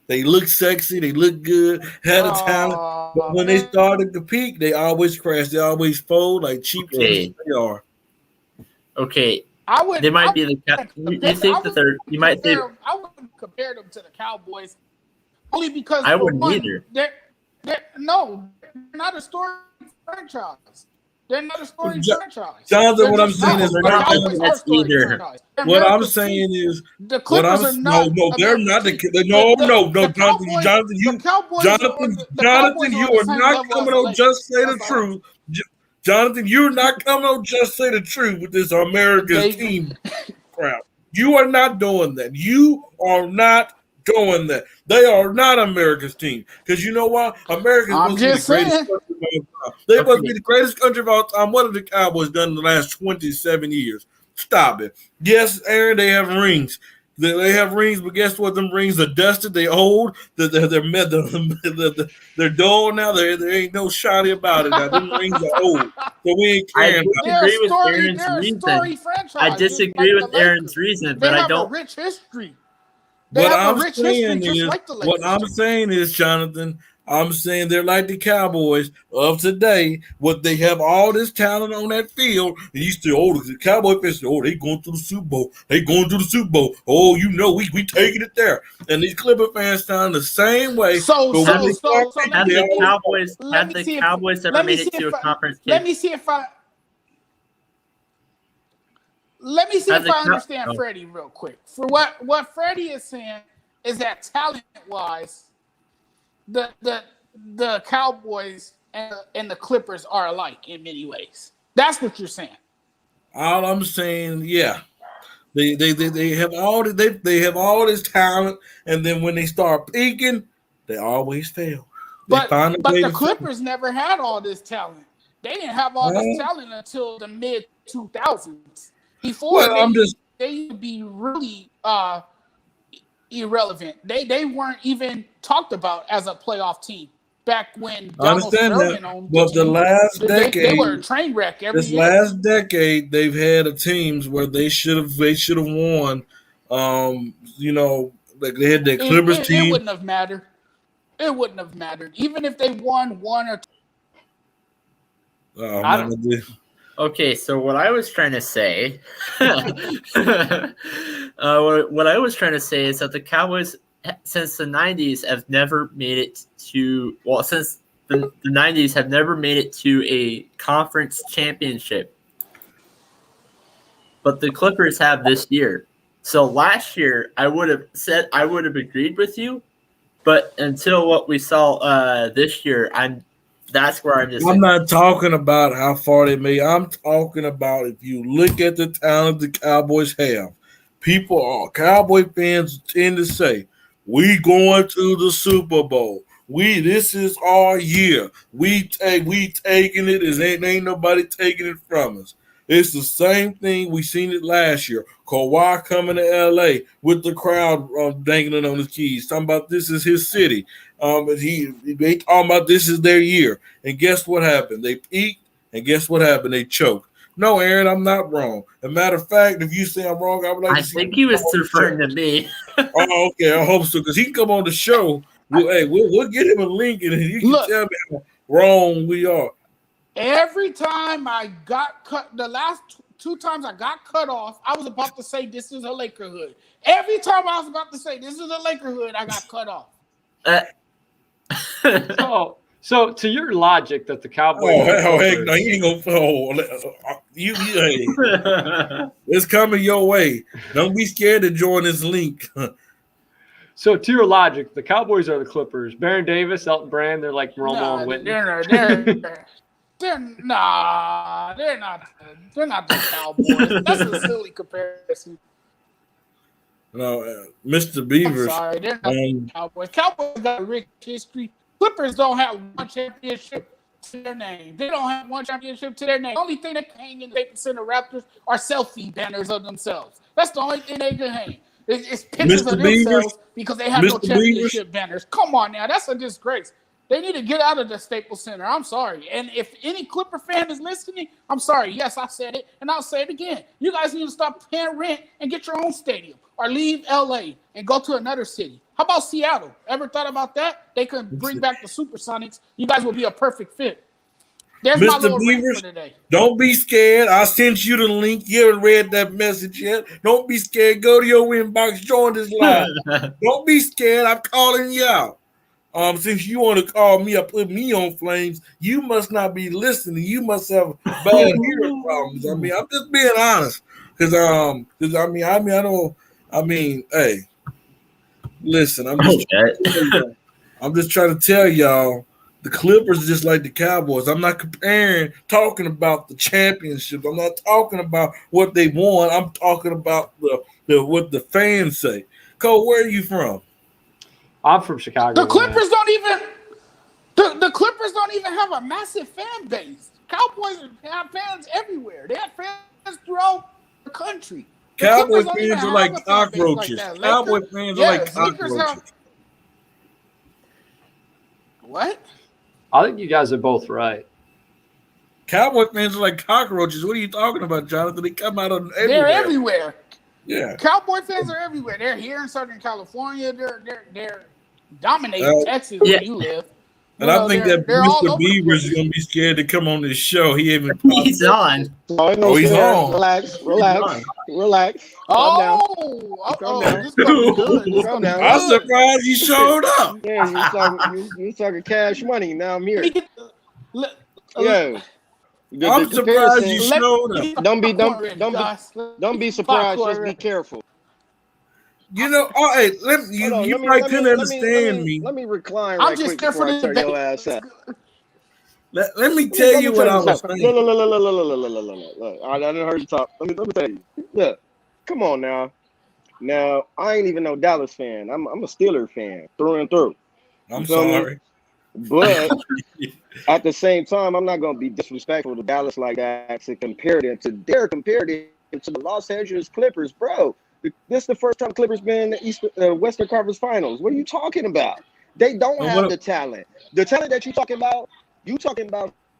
They look sexy. They look good. Had a talent. But when they started to peak, they always crash. They always fold like cheap teams they are.
Okay.
I would.
They might be the. You think that they're. You might think.
I wouldn't compare them to the Cowboys, only because
I wouldn't either.
They're not a story franchise. They're not a story franchise.
Jonathan, what I'm saying is
they're not either.
What I'm saying is
the Clippers are not.
No, they're not the. Jonathan, you are not coming on. Just say the truth. Jonathan, you're not coming on. Just say the truth with this America's team crap. You are not doing that. You are not doing that. They are not America's team. Because you know what? America must be the greatest country of all time. They must be the greatest country of all time. What have the Cowboys done in the last 27 years? Stop it. Yes, Aaron, they have rings. They have rings, but guess what? Them rings are dusted. They old. They're dull now. There ain't no shiny about it now. Them rings are old. So we ain't caring about
it. I disagree with Aaron's reason, but I don't.
They have a rich history.
What I'm saying is, Jonathan, I'm saying they're like the Cowboys of today. What they have all this talent on that field. And you still, the Cowboy fans, they going to the Super Bowl. They going to the Super Bowl. Oh, you know, we taking it there. And these Clipper fans sound the same way.
Have the Cowboys ever made it to a conference game?
Let me see if I understand Freddie real quick. For what Freddie is saying is that talent-wise, the Cowboys and the Clippers are alike in many ways. That's what you're saying.
All I'm saying, yeah, they have all this talent, and then when they start peaking, they always fail.
But the Clippers never had all this talent. They didn't have all this talent until the mid 2000s. Before they would be really irrelevant. They weren't even talked about as a playoff team back when
I
Donald
understand
Sterling
that,
owned
but the
team.
last
They
decade,
were a train wreck every
this
year.
last decade, they've had a teams where they should have won. Like they had that Clippers
It
team.
wouldn't have mattered. It wouldn't have mattered. Even if they won one or two.
Oh,
I
man,
Okay, so what I was trying to say, what I was trying to say is that the Cowboys, since the '90s, have never made it to. Well, since the '90s have never made it to a conference championship, but the Clippers have this year. So last year, I would have agreed with you, but until what we saw this year, that's where I'm just.
I'm not talking about how far they made. I'm talking about if you look at the talent the Cowboys have. Cowboy fans tend to say, "We going to the Super Bowl. This is our year. We taking it. Ain't nobody taking it from us." It's the same thing. We seen it last year. Kawhi coming to LA with the crowd dangling on his keys, talking about this is his city. They talking about this is their year. And guess what happened? They peaked, and guess what happened? They choked. No, Aaron, I'm not wrong. As a matter of fact, if you say I'm wrong, I would like to see.
I think he was referring to me.
Oh, okay. I hope so, because he can come on the show. We'll get him a link, and he can tell me how wrong we are.
Every time I got cut, the last two times I got cut off, I was about to say this is a Lakerhood. Every time I was about to say this is a Lakerhood, I got cut off.
So to your logic that the Cowboys.
Heck no, you ain't gonna. Hey, it's coming your way. Don't be scared to join this link.
So to your logic, the Cowboys are the Clippers. Baron Davis, Elton Brand, they're like Romo and Whitney.
They're not the Cowboys. That's a silly comparison.
No, Mr. Beavers.
I'm sorry, they're not the Cowboys. Cowboys got a rich history. Clippers don't have one championship to their name. They don't have one championship to their name. The only thing they can hang in the Staples Center Raptors are selfie banners of themselves. That's the only thing they can hang. It's pictures
Mr.
of
Beavers,
themselves because they have no
Mr.
championship banners. Come on now, that's a disgrace. They need to get out of the Staples Center. I'm sorry. And if any Clipper fan is listening, I'm sorry. Yes, I said it, and I'll say it again. You guys need to stop paying rent and get your own stadium or leave LA and go to another city. How about Seattle? Ever thought about that? They could bring back the Supersonics. You guys will be a perfect fit. There's my little rant for today.
Don't be scared. I sent you the link. You haven't read that message yet. Don't be scared. Go to your inbox. Join this live. Don't be scared. I'm calling you out. Since you want to call me or put me on flames, you must not be listening. You must have bad hearing problems. I mean, I'm just being honest. Hey, listen, I'm just trying to tell y'all, the Clippers are just like the Cowboys. I'm not talking about the championship. I'm not talking about what they won. I'm talking about what the fans say. Cole, where are you from?
I'm from Chicago.
The Clippers don't even have a massive fan base. Cowboys have fans everywhere. They have fans throughout the country.
Cowboy fans are like cockroaches. Cowboy fans are like cockroaches.
What?
I think you guys are both right.
Cowboy fans are like cockroaches. What are you talking about, Jonathan? They come out of everywhere.
They're everywhere.
Yeah.
Cowboy fans are everywhere. They're here in Southern California. They're dominating Texas where you live.
And I think that Mr. Beavers is going to be scared to come on this show. He's
on.
He's on.
Relax.
I'm surprised he showed up.
Yeah, you talking cash money. Now I'm here. Yeah.
I'm surprised you showed up.
Don't be surprised. Just be careful.
You know, you might couldn't understand me.
Let me recline
right quick before I turn your
ass up.
Let me tell you what I was saying.
Look. I didn't heard you talk. Let me tell you. Look, come on now. Now, I ain't even no Dallas fan. I'm a Steelers fan through and through.
I'm sorry.
But at the same time, I'm not going to be disrespectful to Dallas like that to compare them to the Los Angeles Clippers, bro. This is the first time Clippers been in the Western Conference Finals. What are you talking about? They don't
And
have
what-
the talent. The talent that you talking about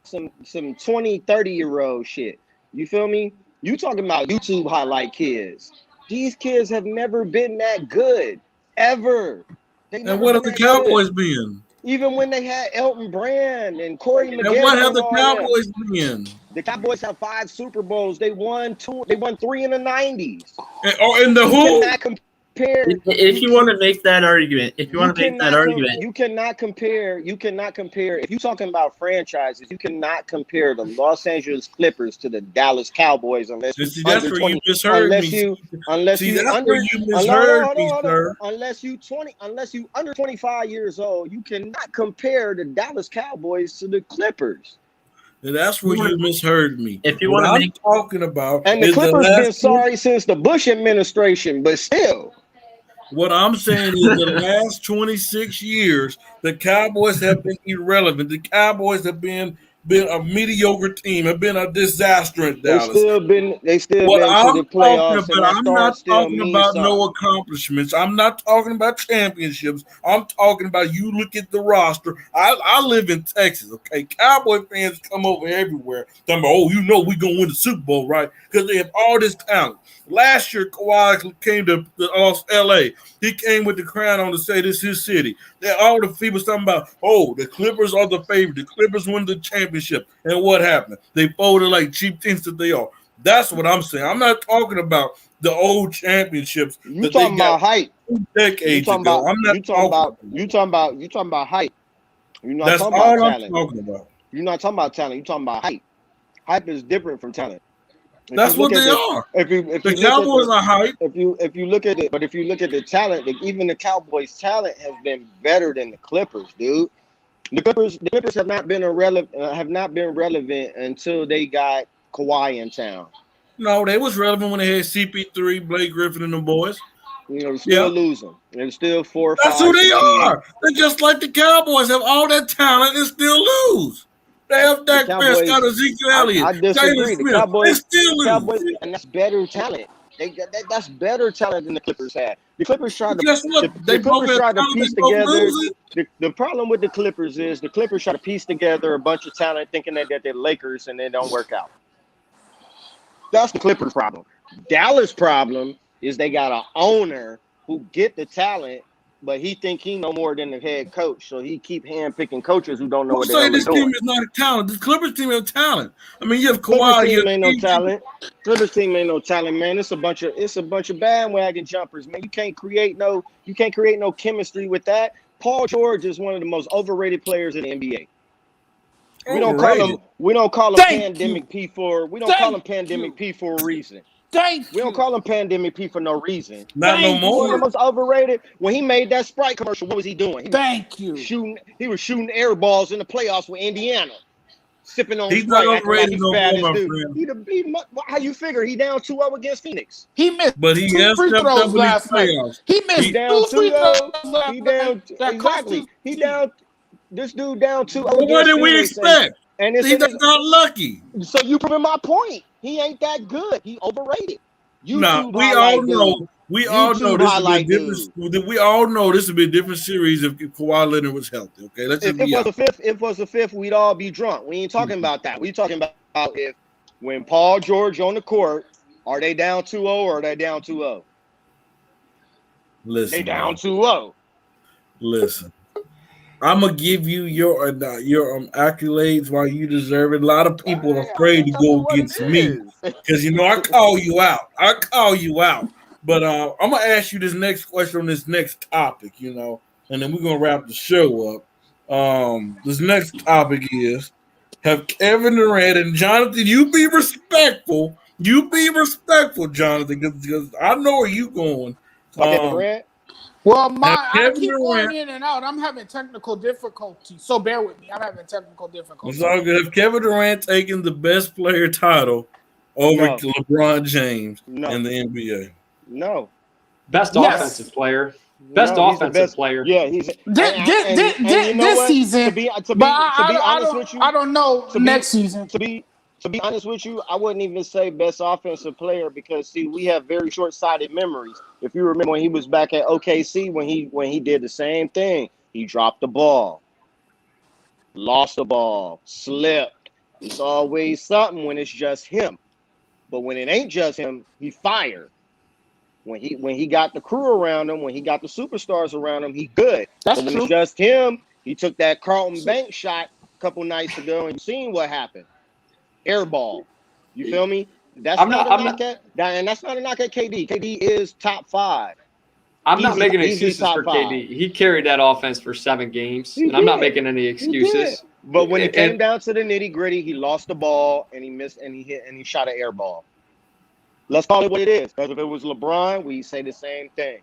some 20, 30-year-old shit. You feel me? You talking about YouTube highlight kids. These kids have never been that good. Ever. They
And
never
what
been
have the
that good.
Cowboys been?
Even when they had Elton Brand and Corey
And what
McGarry
have
and
the
all that.
Cowboys been?
The Cowboys have 5 Super Bowls. They won 2. They won 3 in the 90s.
Or in the
You
who?
cannot compare.
If you want to make that argument,
You cannot compare. If you're talking about franchises, you cannot compare the Los Angeles Clippers to the Dallas Cowboys unless
See, that's
under
where
20.
you misheard me. See, that's where you misheard me, sir.
Unless you under 25 years old, you cannot compare the Dallas Cowboys to the Clippers.
And that's where you misheard me.
If you
what
wanna
I'm
make-
talking about,
And the
is
Clippers
last
been sorry since the Bush administration, but still.
What I'm saying is the last 26 years, the Cowboys have been irrelevant. The Cowboys have been a mediocre team, have been a disaster in Dallas.
They still been
What
to
I'm
the
talking
playoffs, and
about,
that
I'm
star
not
still
talking
means
about no
something.
accomplishments. I'm not talking about championships. I'm talking about you look at the roster. I live in Texas, okay? Cowboy fans come over everywhere. Talking about, oh, you know we're going to win the Super Bowl, right? Because they have all this talent. Last year, Kawhi came to L.A. He came with the crown on to say this is his city. All the people talking about, oh, the Clippers are the favorite. The Clippers win the championship. And what happened? They folded like cheap teams that they are. That's what I'm saying. I'm not talking about the old championships.
You
that
talking
they got
about hype?
2 decades ago. I'm not
You talking about hype? You're not
That's
talking
all
about
I'm
talent.
talking about.
You're not talking about talent. You're talking about hype. Hype is different from talent. If
That's
you look
what
at
they
the-
are.
If you
The
look at
Cowboys
the-
are hype.
if you look at it, but if you look at the talent, even the Cowboys' talent has been better than the Clippers, dude. The Clippers have not been relevant until they got Kawhi in town.
No, they was relevant when they had CP3, Blake Griffin, and the boys.
You know, they're still
Yeah.
losing. They're still 4 or 5.
That's who they
6
are. They're just like the Cowboys, have all that talent and still lose. They have Dak
Cowboys-
Prescott, Ezekiel Elliott,
I disagree.
Jalen
The
Smith.
Cowboys-
They still lose.
Cowboys, and that's better talent. That's better talent than the Clippers had. The Clippers tried to.
Guess what?
The
They both
Clippers
have
tried to
talent.
piece
They both
together.
losing.
The problem with the Clippers is the Clippers try to piece together a bunch of talent, thinking that they're Lakers, and they don't work out. That's the Clippers' problem. Dallas' problem is they got an owner who get the talent, but he think he know more than the head coach, so he keep handpicking coaches who don't know
Who
what
say
they're
this
doing.
team is not a talent? This Clippers team has talent. I mean, you have
Clippers
Kawhi.
team
You
ain't no
have
talent. Clippers team ain't no talent, man. It's a bunch of bandwagon jumpers, man. You can't create no chemistry with that. Paul George is one of the most overrated players in the NBA. We don't call him
Thank
Pandemic
you.
P for
Thank
P for a reason.
Thank
We
you.
don't call him Pandemic P for no reason.
Not no
Thank
He's one of the
more.
most overrated. When he made that Sprite commercial, what was he doing?
Thank you.
He was shooting air balls in the playoffs with Indiana. Sipping on
He's
Sprite,
not
acting like
overrated
he's
no
fat
more,
as
my
dude.
friend.
How you figure he down 2-0 against Phoenix?
He missed
But he
2
has
free
stepped up
throws
in these
last night.
playoffs.
He missed
He down
2 free
2-0.
throws last
He down
night. That cost
exactly.
his
He
team.
down. This dude down 2-0
Well, what
against
did we
Phoenix,
expect?
and it's
He's not lucky.
so you proving my point. He ain't that good. He overrated.
Nah,
YouTube
we
highlight
all know.
dude.
We all know
YouTube
this would be a
highlight
different. We all know this would be a different series if Kawhi Leonard was healthy. Okay, let's just
If
be
it was
honest.
the fifth, we'd all be drunk. We ain't talking about that. We talking about if when Paul George on the court, are they down 2-0 or are they down 2-0?
Listen,
They down
man.
2-0.
Listen, I'm gonna give you your accolades while you deserve it. A lot of people are afraid to go against me because I call you out. I call you out. But I'm gonna ask you this next question on this next topic, and then we're gonna wrap the show up. This next topic is: have Kevin Durant and Jonathan? You be respectful. You be respectful, Jonathan, because I know where you going.
Durant?
Well, I
Kevin
keep going
Durant-
in and out. I'm having technical difficulties, so bear with me. I'm having technical difficulties.
It's all good. Have Kevin Durant taken the best player title over
No.
LeBron James
No.
in the NBA?
No.
Best
Yes.
offensive player. Best
No, he's the
offensive player.
Yeah, he's
This
you know what?
season,
To be
but
honest with you,
I don't know
to be-
next season.
to be honest with you, I wouldn't even say best offensive player because see, we have very short-sighted memories. If you remember when he was back at OKC, when he did the same thing, He dropped the ball, lost the ball, slipped. It's always something when it's just him. But when it ain't just him, he fired. When he got the crew around him, when he got the superstars around him, he good.
That's
but when
true.
it's just him, he took that Carlton Banks shot a couple nights ago, and you seen what happened. Air ball. You feel me? That's not a knock at KD. KD is top 5.
I'm not making
easy
excuses
top
for
5.
KD. He carried that offense for 7 games,
He
and I'm not
did.
making any excuses.
But when it came
And-
down to the nitty gritty, he lost the ball and he missed and he hit and he shot an air ball. Let's call it what it is. Because if it was LeBron, we say the same thing.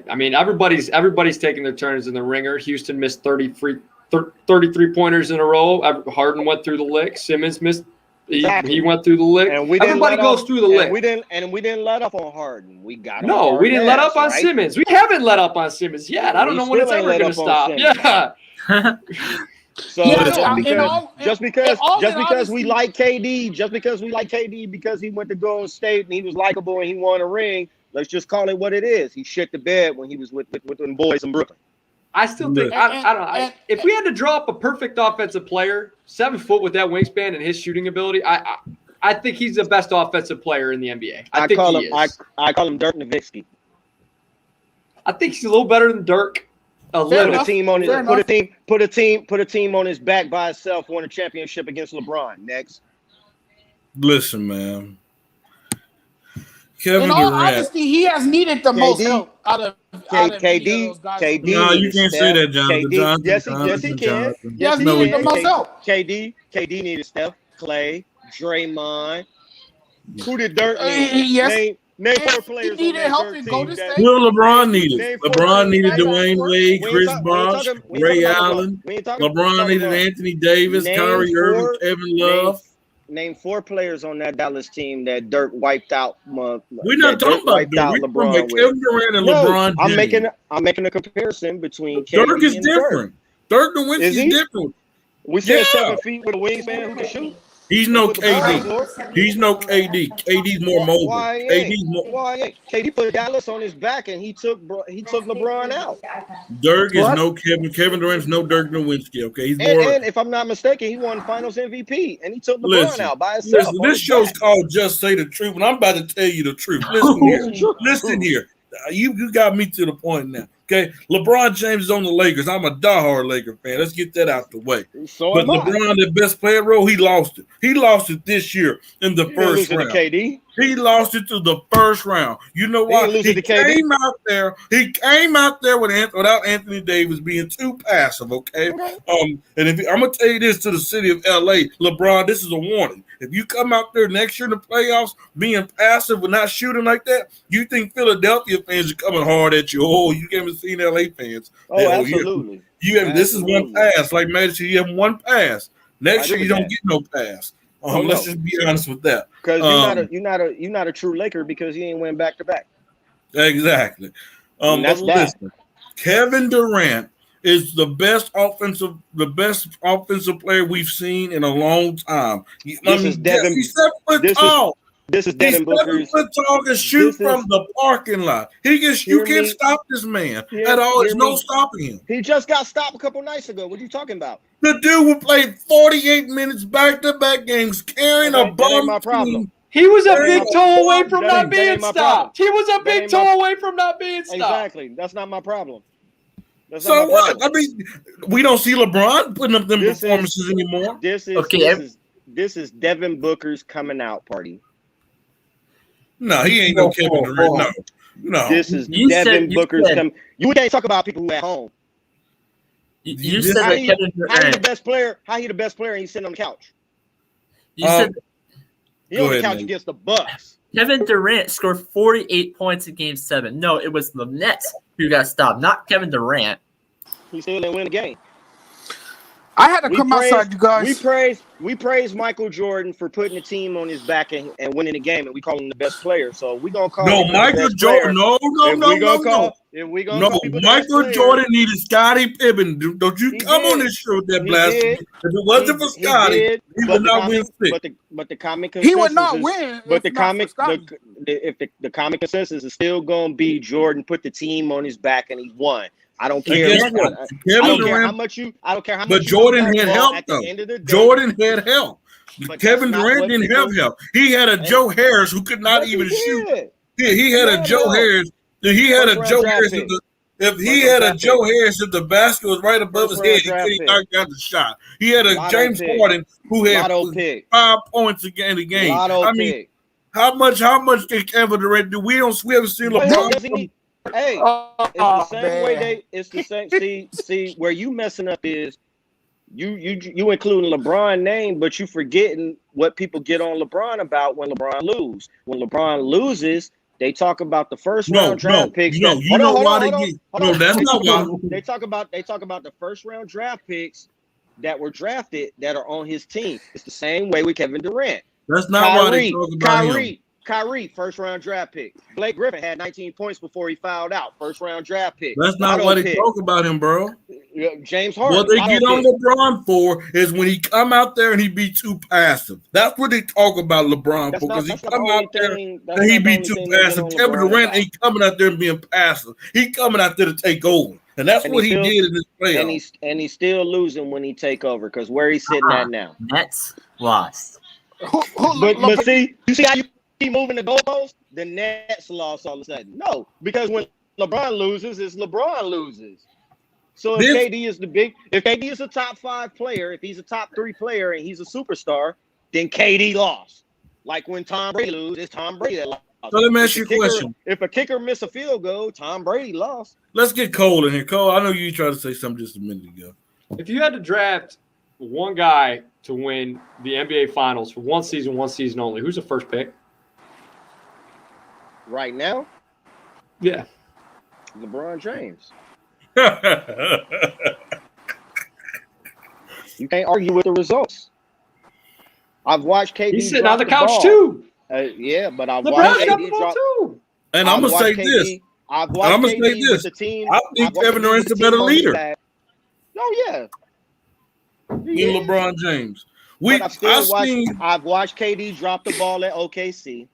I mean, everybody's taking their turns in the ringer. Houston missed 33 pointers in a row. Harden went through the lick. Simmons missed. He went through the lick.
And we didn't
Everybody
let
goes
up,
through the
and
lick.
we didn't let up on Harden. We got on
No,
Harden
we didn't let up on
right?
Simmons. We haven't let up on Simmons yet. I don't
We
know when it's
still
ever
ain't
going to
let up on
stop.
Simmons.
Yeah.
So
Yeah,
just because
honesty-
we like KD, because he went to Golden State and he was likable and he won a ring, let's just call it what it is. He shit the bed when he was with them boys in Brooklyn.
I still think I don't know. If we had to draw up a perfect offensive player, 7 foot with that wingspan and his shooting ability, I think he's the best offensive player in the NBA. I think
call
he
him
is.
I call him Dirk Nowitzki.
I think he's a little better than Dirk. A
Fair
little.
Put a
enough.
team on his
Fair
put a team on his back by himself, won a championship against LeBron. Next.
Listen, man. Kevin
In all
Durant.
honesty, he has needed the most help out of any of those guys.
KD.
No, you can't say that, Jonathan.
KD, yes, he
Jonathan.
can.
Yes, he
No,
needed
he
the most help.
KD needed Steph, Clay, Draymond. Who did Dirk need?
Yes.
Name
Yes,
4 players
he
on
needed
that
help
Dirk
in
team.
Golden
that-
State.
Who LeBron needed?
Name 4
LeBron needed
players.
Dwayne Wade, Chris Bosh, Ray Allen. LeBron needed Anthony Davis, Kyrie Irving, Kevin Love.
Name 4 players on that Dallas team that Dirk wiped out.
We're not talking about Dirk. We're talking about
with.
Kevin Durant and
No,
LeBron James.
I'm making a comparison between
Dirk
KD
is
and
different. Dirk
Is
Nowitzki's
he?
different.
We said
Yeah.
7 feet with a wingspan who can shoot.
He's no
Put the ball on the
KD.
floor.
He's no KD. KD's more mobile.
Why
KD's more.
ain't? KD put Dallas on his back and he took LeBron out.
Dirk is
What?
no Kevin. Kevin Durant's no Dirk Nowitzki. Okay, he's more.
And if I'm not mistaken, he won Finals MVP and he took LeBron
Listen,
out by himself.
Listen,
on
this
his
show's
back.
called Just Say the Truth, and I'm about to tell you the truth. Listen here. Listen here. You got me to the point now. Okay, LeBron James is on the Lakers. I'm a diehard Laker fan. Let's get that out the way.
So
But
am I.
LeBron, the best player role, he lost it. He lost it this year in the
He didn't lose
first
to
round.
KD.
He lost it to the first round. You know
He
why?
didn't lose
He
it to KD.
came out there. He came out there without Anthony Davis being too passive. Okay. And if I'm gonna tell you this to the city of LA, LeBron, this is a warning. If you come out there next year in the playoffs being passive and not shooting like that, you think Philadelphia fans are coming hard at you. Oh, you haven't seen LA fans.
Oh,
Yeah,
absolutely.
You have this is one
Absolutely.
pass. Like Magic, you have one pass. Next
I
year you
agree
don't
with
get no pass.
Oh,
Let's
no.
just be honest with that.
Because you're not a true Laker because you ain't win back to back.
Exactly.
And that's
But
that.
listen, Kevin Durant is the best offensive player we've seen in a long time. He's
is Devin-
7 foot
this is
tall.
This is
He's
Devin
7
Booker's.
foot tall, can shoot
this is-
from the parking lot. You
Hear
can't
me?
stop this man
Hear-
at all. There's
hear
no
me?
stopping him.
He just got stopped a couple nights ago. What are you talking about?
The dude who played 48 minutes back-to-back games carrying
That
a
ain't
bum
my problem.
team.
He was a
That
big
ain't
toe away from
that
not
ain't
being
my
stopped. He was a
That
big
ain't
toe
my-
away from not being stopped.
Exactly. That's not my problem. That's
So
not my
what?
problem.
I mean, we don't see LeBron putting up them
This is-
performances anymore.
This is Devin Booker's coming out party.
No, he ain't no Kevin Durant. No.
This is
You said-
Devin
you
Booker's
said-
coming. You can't talk about people who at home.
You
This-
said
How
that
he,
Kevin
how he the
Durant.
best player? How he the best player and he's sitting on the couch?
You said
He
Go
on the
ahead,
couch
Nate.
against the Bucks.
Kevin Durant scored 48 points in Game 7. No, it was the Nets who got stopped, not Kevin Durant.
He still didn't win the game.
I had to come outside, you guys.
We praise Michael Jordan for putting the team on his back and winning the game, and we call him the best player. So we gonna call
No,
him the
Michael
best
Jordan.
player.
No.
If we gonna
No,
call people the best
Michael
player,
Jordan needed Scottie Pippen. Don't you
He
come on
did.
this show with that
He
blasphemy.
did.
If it wasn't for Scottie,
did,
he
but
would
the
not
common-
win six.
But the common
He would
consensus
not
is-
win.
But
if
the
not for
comic,
Scottie.
the common consensus is still going to be Jordan put the team on his back and he won. I don't care.
guess what?
I
Kevin
don't care
Durant,
how much you. I don't care how much.
but
you
Jordan
love
had
basketball,
help
at the
though.
end of the day,
Jordan had help.
But
Kevin
that's not
Durant
what
didn't
people-
have help. He had a Joe Harris who could not
Yes, he
even shoot.
did.
Yeah, he had a
had
Joe
help.
Harris. He had
First
a
round
Joe
draft
Harris.
pick.
If he
First
had
round
a
draft
Joe
pick.
Harris, if the basket was right above
First
his head,
round
he
draft
couldn't
pick.
knock down the shot. He had a
Lotto
James
pick.
Harden who had
Lotto pick.
5 points in the game.
Lotto
I mean,
pick.
how much did Kevin Durant do? We haven't seen
What help does he
LeBron.
need? Hey, it's the same way they. It's the same. See, where you messing up is you including LeBron name, but you forgetting what people get on LeBron about when LeBron lose. When LeBron loses, they talk about the first round draft picks.
No, you know why they get. No, that's not why.
They talk about the first round draft picks that were drafted that are on his team. It's the same way with Kevin Durant.
That's not why they talk about him.
Kyrie, first round draft pick. Blake Griffin had 19 points before he fouled out. First round draft pick.
That's not why they talk about him, bro.
James Harden.
What they get on LeBron for is when he come out there and he be too passive. That's what they talk about LeBron for, because he come out there and he be too passive. Kevin Durant ain't coming out there and being passive. He coming out there to take over. And that's what he did in this playoff.
And he's still losing when he take over because where he's sitting at now.
Nets lost.
But see, you see how you keep moving the goalposts? The Nets lost all of a sudden. No, because when LeBron loses, it's LeBron loses. So if KD is a top 5 player, if he's a top 3 player and he's a superstar, then KD lost. Like when Tom Brady loses, it's Tom Brady that lost.
So let me ask you a question.
If a kicker miss a field goal, Tom Brady lost.
Let's get Cole in here. Cole, I know you tried to say something just a minute ago.
If you had to draft one guy to win the NBA Finals for one season only, who's the first pick?
Right now?
Yeah.
LeBron James. You can't argue with the results. I've watched KD.
He's sitting on the couch too.
Yeah, but I've
LeBron's
watched
got
KD
the ball
drop.
too.
And I'm gonna say this.
I've watched KD with the team.
I think Kevin Durant's a better leader
than
LeBron James.
I've watched KD drop the ball at OKC.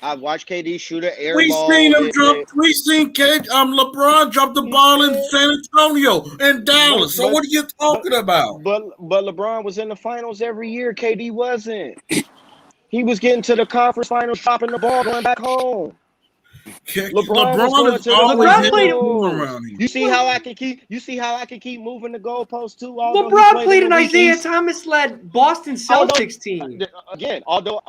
I've watched KD shoot an air ball.
We seen LeBron drop the ball in San Antonio and Dallas. So what are you talking about?
But LeBron was in the finals every year. KD wasn't. He was getting to the conference finals, dropping the ball, going back home.
LeBron is always hitting around here.
You see how I can keep moving the goalposts too.
LeBron played an Isaiah Thomas led Boston Celtics team.
Again, although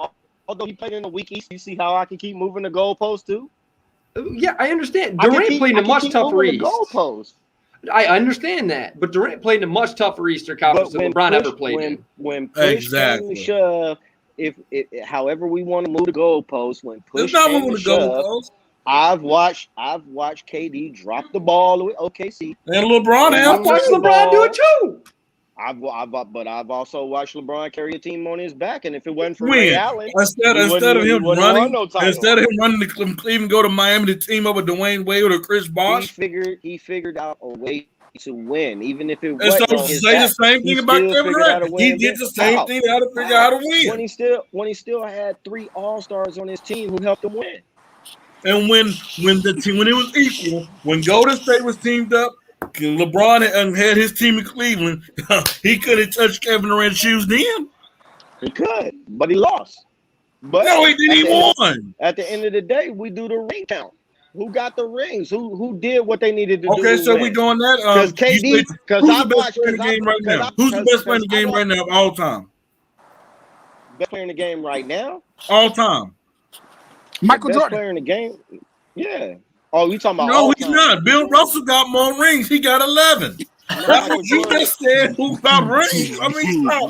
he played in the weak East, you see how I can keep moving the goalposts too.
Yeah, I understand. Durant played in a much tougher East.
Goalposts.
I understand that, but Durant played in a much tougher Eastern Conference than LeBron ever played in.
When push came to shove, if however we want to move the goalposts, when push came to shove, I've watched KD drop the ball with OKC.
And LeBron,
I've watched LeBron do it too.
But I've also watched LeBron carry a team on his back, and if it wasn't for Ray Allen,
instead of him running to Cleveland, go to Miami to team up with Dwayne Wade or Chris Bosh,
he figured out a way to win, even if it
was. And so say the same thing about Kevin Durant. He did the same thing how to figure out how to win.
When he still had 3 All-Stars on his team who helped him win.
And when it was equal, when Golden State was teamed up, LeBron had his team in Cleveland, he couldn't touch Kevin Durant's shoes then.
He could, but he lost. But
no, he didn't. He won.
At the end of the day, we do the ring count. Who got the rings? Who did what they needed to do?
Okay, so we doing that.
Because KD,
who's the best player in the game right now? Who's the best player in the game right now of all time?
Best player in the game right now?
All time.
Michael Jordan.
Best player in the game? Yeah. Oh, you talking about?
No, he's not. Bill Russell got more rings. He got 11. That's what you just said. Who got rings? I mean, stop.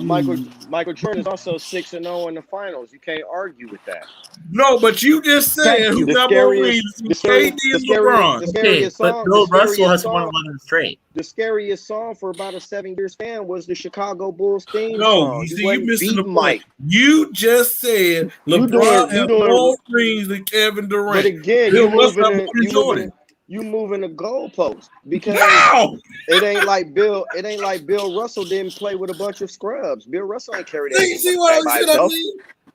Michael Jordan is also 6-0 in the finals. You can't argue with that.
No, but you just said who got more rings? KD and LeBron.
Okay, but Bill Russell has won 11 straight.
The scariest song for about a 7-year span was the Chicago Bulls theme song.
No, you missing the point. You just said LeBron has more rings than Kevin Durant.
But again, you moving the goalpost because it ain't like Bill Russell didn't play with a bunch of scrubs. Bill Russell ain't carried that.
You see what I said?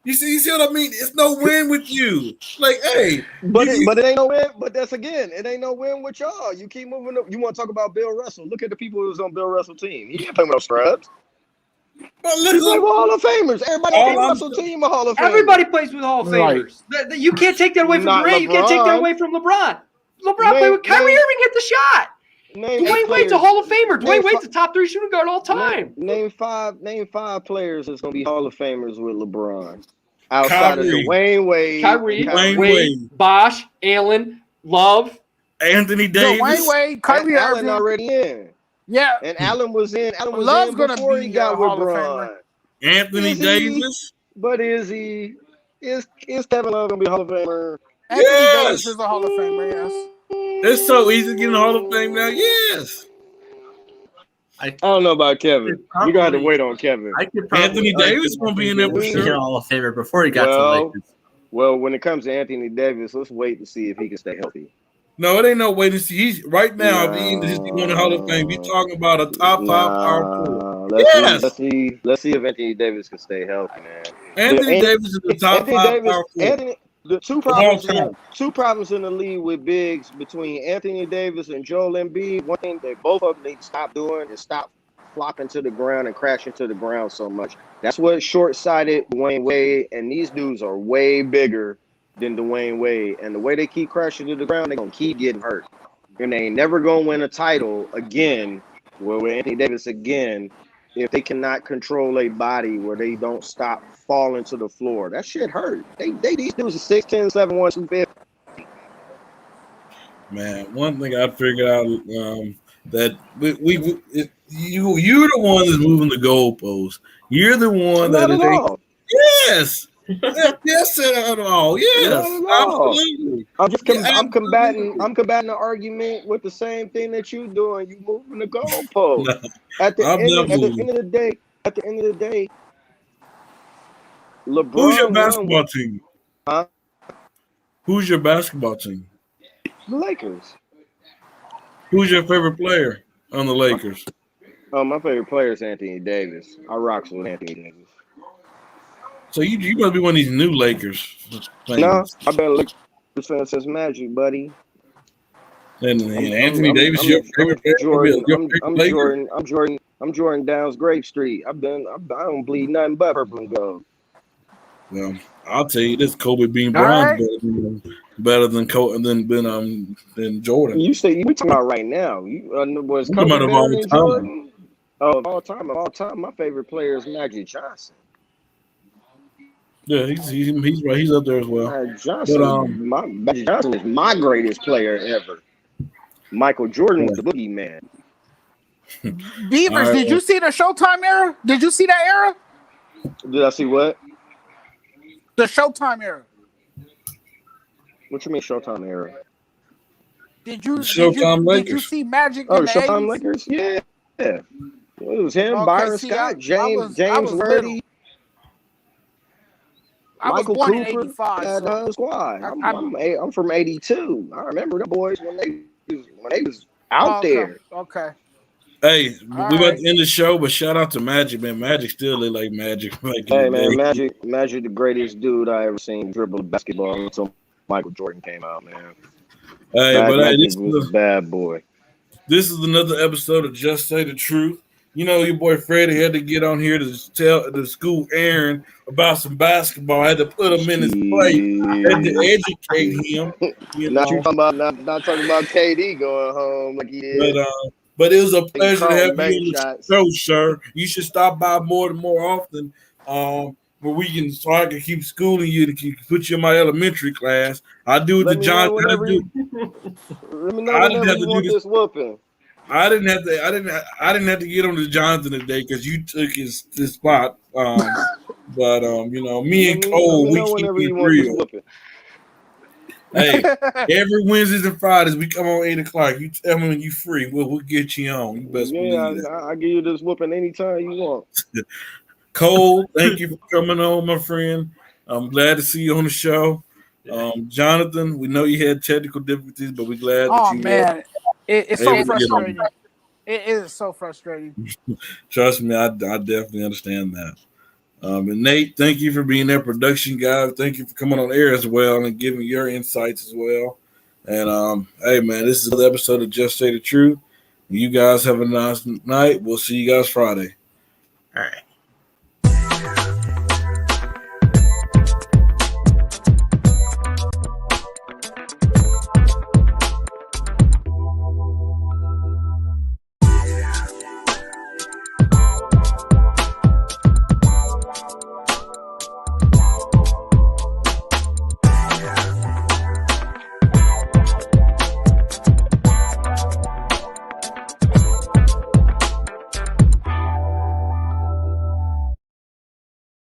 You see what I mean? It's no win with you. Like, hey,
But it ain't no win. But that's again, it ain't no win with y'all. You keep moving up. You want to talk about Bill Russell? Look at the people who was on Bill Russell's team. He didn't play with no scrubs. He played with Hall of Famers. Everybody on Bill Russell team a Hall of Famers.
Everybody plays with Hall of Famers. You can't take that away from Durant. You can't take that away from LeBron. LeBron played with Kyrie Irving, hit the shot. Dwayne Wade's a Hall of Famer. Dwayne Wade's a top 3 shooting guard all time.
Name five players that's gonna be Hall of Famers with LeBron. Outside of Dwayne Wade,
Kyrie, Wade, Bosh, Allen, Love,
Anthony Davis.
Dwayne Wade, Kyrie
Allen already in.
Yeah,
and Allen was in.
Love's
in
gonna
before
be
he got with
Hall of
LeBron.
Famer.
Anthony Davis.
But is he? Is Kevin Love gonna be a Hall of Famer?
Anthony Davis is a Hall of Famer. Yes.
It's so easy to get in the Hall of Fame now. Yes.
I don't know about Kevin. You got to wait on Kevin.
Anthony Davis gonna be in there for sure.
Hall of Famer before he got to the Lakers.
Well, when it comes to Anthony Davis, let's wait to see if he can stay healthy.
No, it ain't no way to see. He's right now. If he's going to Hall of Fame, you're talking about a top 5 power forward.
Let's see if Anthony Davis can stay healthy, man.
Anthony Davis is the top 5 power forward.
The two problems in the league with bigs between Anthony Davis and Joel Embiid, one thing they both of them need to stop doing is stop flopping to the ground and crashing to the ground so much. That's what short-sighted Dwayne Wade, and these dudes are way bigger than Dwayne Wade. And the way they keep crashing to the ground, they're going to keep getting hurt. And they ain't never going to win a title again, with Anthony Davis again, if they cannot control a body where they don't stop falling to the floor. That shit hurt. These dudes are 6'10", 7'1", 250.
Man, one thing I figured out that you're the one that's moving the goalposts. You're the one
Not
that
at all.
Yes. Yes, at all. Yes, absolutely.
I'm combating the argument with the same thing that you doing. You moving the goalpost. At the end of the day, LeBron.
Who's your basketball team?
Huh?
Who's your basketball team?
The Lakers.
Who's your favorite player on the Lakers?
My favorite player is Anthony Davis. I rocks with Anthony Davis.
So you must be one of these new Lakers fans.
No, I've been a Lakers fan since Magic, buddy.
And Anthony Davis, your favorite player?
I'm Jordan Downs Grape Street. I don't bleed nothing but purple and gold.
Well, I'll tell you this: Kobe Bean Bryant better than Jordan.
You say we talking about right now? Was Kobe better than Jordan? Of all time, my favorite player is Magic Johnson.
Yeah, he's right. He's up there as well.
Magic Johnson is my greatest player ever. Michael Jordan was the boogeyman.
Beavers, did you see the Showtime era? Did you see that era?
Did I see what?
The Showtime era.
What you mean Showtime era?
Did you see Magic?
Oh,
in the
Showtime
80s?
Lakers? Yeah. It was him, Byron Scott, James Worthy. Michael Cooper in 85, squad. I'm from '82. I remember the boys when they was out there.
Okay.
Hey, we about to end the show, but shout out to Magic, man. Magic still look like Magic.
Hey, man, Magic, the greatest dude I ever seen dribble basketball until Michael Jordan came out, man.
Hey,
this was a bad boy.
This is another episode of Just Say the Truth. You know, your boy Freddie had to get on here to tell the school Aaron about some basketball. I had to put him in his place. I had to educate him.
Not talking about KD going home like he did.
But it was a pleasure to have you on the show, sir. You should stop by more often, where so I can keep schooling you to put you in my elementary class. I do it to John.
Let me know whenever you want this whooping.
I didn't have to get on to Jonathan today because you took his spot. But you know, me and Cole, we keep it real. Hey, every Wednesdays and Fridays we come on 8 o'clock. You tell me when you free, we'll get you on. You best believe that.
I give you this whooping anytime you want.
Cole, thank you for coming on, my friend. I'm glad to see you on the show. Jonathan, we know you had technical difficulties, but we're glad that you.
Man. It's so frustrating. It is so frustrating.
Trust me, I definitely understand that. And Nate, thank you for being that production guy. Thank you for coming on air as well and giving your insights as well. And hey, man, this is another episode of Just Say the Truth. You guys have a nice night. We'll see you guys Friday.
All right.